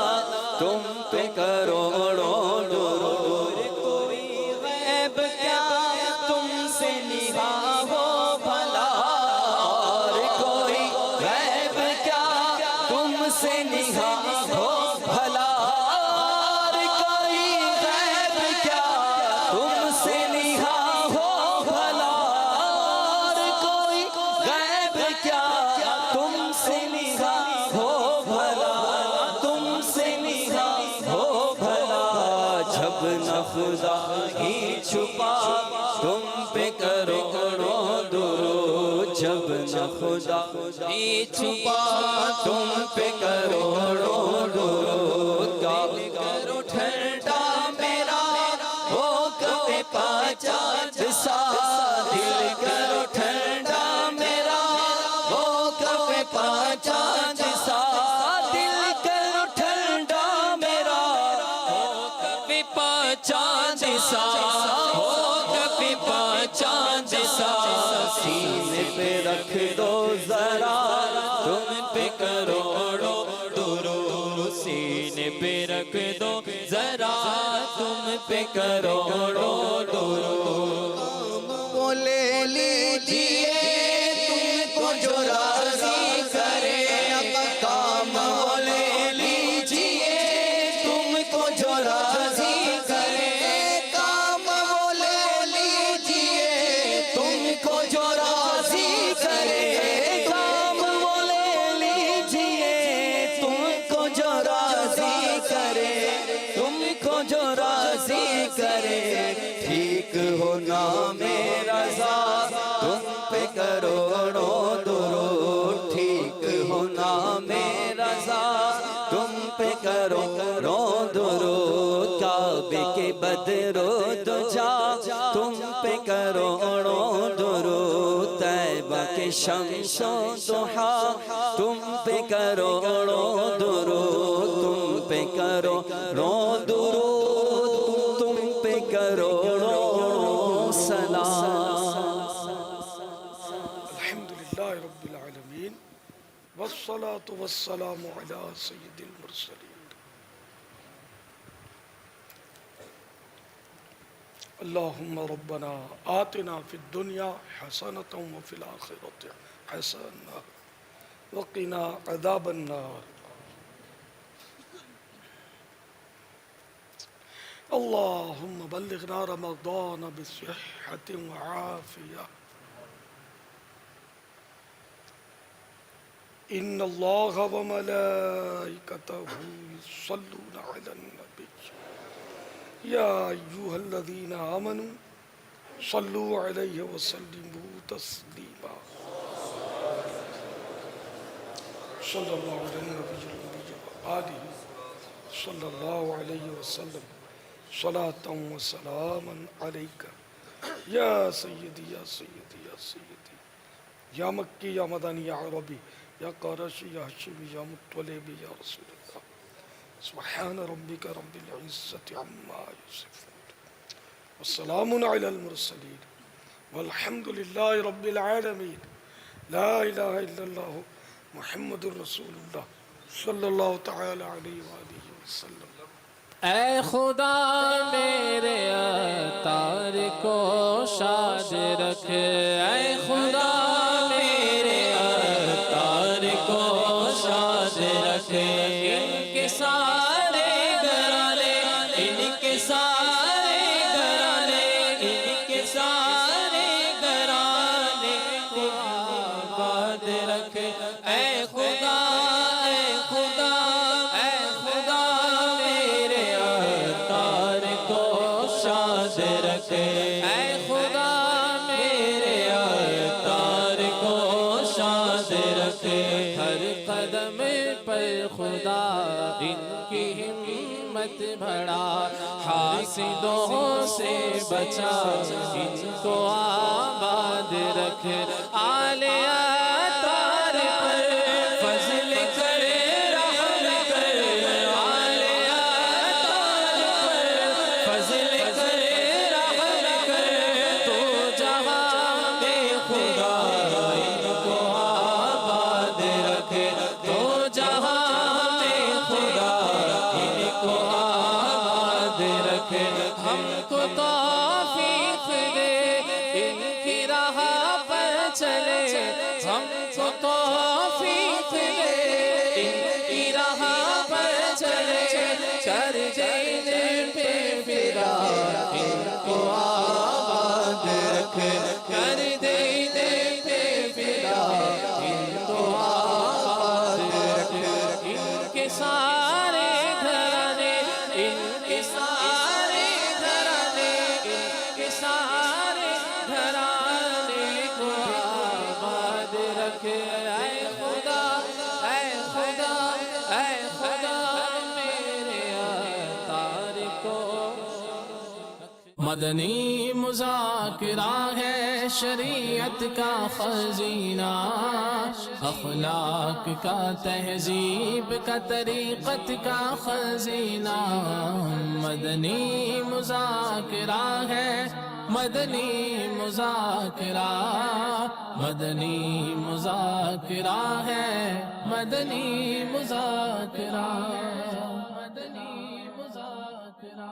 تم پہ کروڑوں درود، کوئی غیب کیا تم سے نگاہ ہو بھلا، اور کوئی غیب کیا تم سے نگاہ ہو بھلا، اور کوئی غیب کیا تم سے نگاہ ہو بھلا، اور کوئی غیب کیا تم سے نگاہ ہو بھلا، تم سے نگاہ ہو بھلا، جب نہ خدا ہی چھپا تم پہ کروڑوں درود، جب نہ خدا ہی چھپا تم پہ کروڑوں درود، گال کرو ٹھنڈا میرا ہو کبھی پاچاد سا، دل کرو ٹھنڈا میرا ہو کبھی پاچاد سا، دل کرو ٹھنڈا میرا ہو کبھی پاچاد سا، ہو کبھی پاچاد سا، سینے پہ رکھ دو ذرا تم پہ کروڑوں درود، سینے پہ رکھ دو ذرا تم پہ کروڑوں درود، وہ لے لیجیے تم کو جو راضی کرے، کام وہ لے لیجیے تم کو جو راضی کرے، کام وہ لے لیجیے تم کو جو راضی کرے، کام وہ لے لیجیے تم کو جو راضی کرے، تم کو جو راضی کرے، ٹھیک ہونا میرا رضا تم پہ کروڑوں درود، ٹھیک ہونا میرا رضا تم پہ کروڑوں درود، کعبے کے بدرو دجا تم پہ کروڑوں درود، طیبہ کے شمس و ضحیٰ تم پہ کروڑوں درود، تم پہ کروڑوں درود، تم پہ کروڑوں سلام۔
الحمدللہ رب العالمین والصلاة والسلام علی سید المرسلین۔ اللہم ربنا آتنا فی الدنیا حسنة وفی الآخرة حسنة وقنا عذاب النار۔ اللہم بلغنا رمضان بصحة وعافیہ ان اللہ وملائکتہ یصلون علی النبی یا ایھا الذین آمنوا صلوا علیہ وسلموا تسلیما صلی اللہ علیہ النبی وآلہ صلی اللہ علیہ وسلم صلاۃ و سلاما علیک یا سیدی یا سیدی یا سیدی یا مکی یا مدنی یا عربی یا قرشی یا حشمی یا مطلبی یا رسول اللہ سبحان ربک رب العزت عما یصفون والسلام علی المرسلین والحمد للہ رب العالمین لا الہ الا اللہ محمد الرسول اللہ صلی اللہ تعالی علیہ وآلہ وسلم.
اے خدا میرے اتار کو شاد رکھ، اے خدا میرے اتار کو شاد رکھ، ان کے سارے گھرانے، ان کے سارے گھرانے، ان کے سارے گھرانے کو آباد رکھ. اے خدا اے خدا اے خدا میرے اتار کو شاد رکھ، اے خدا میرے اتار کو شاد رکھ. ہر قدم پر خدا ان کی ہمت بڑھا، حاسدوں سے بچا ان کو آباد رکھ. آل اتار پر فضل کر رحم کر، آل اتار پر فضل کر رحم کر. تو جہاں میں خدا ان کو آباد رکھ، تو جہاں میں خدا ان کو آباد رکھ. ہم کو توفیق دے ان کی راہ پر چلے، ہم کو توفیق دے ان کی راہ پر چلے. کر دین پہ فدا ان کو آباد رکھ، کر دین پہ فدا ان کو آباد رکھ. ان کے سارے گھرانے، ان کے سارے گھرانے، ان کے سارے گھرانے کو آباد رکھ. اے خدا اے خدا اے خدا میرے اتار کو. مدنی مذاکرہ ہے شریعت کا خزینہ، اخلاق کا تہذیب کا طریقت کا خزینہ. مدنی مذاکرہ ہے، مدنی مذاکرہ، مدنی مذاکرہ ہے، مدنی مذاکرہ، مدنی مذاکرہ.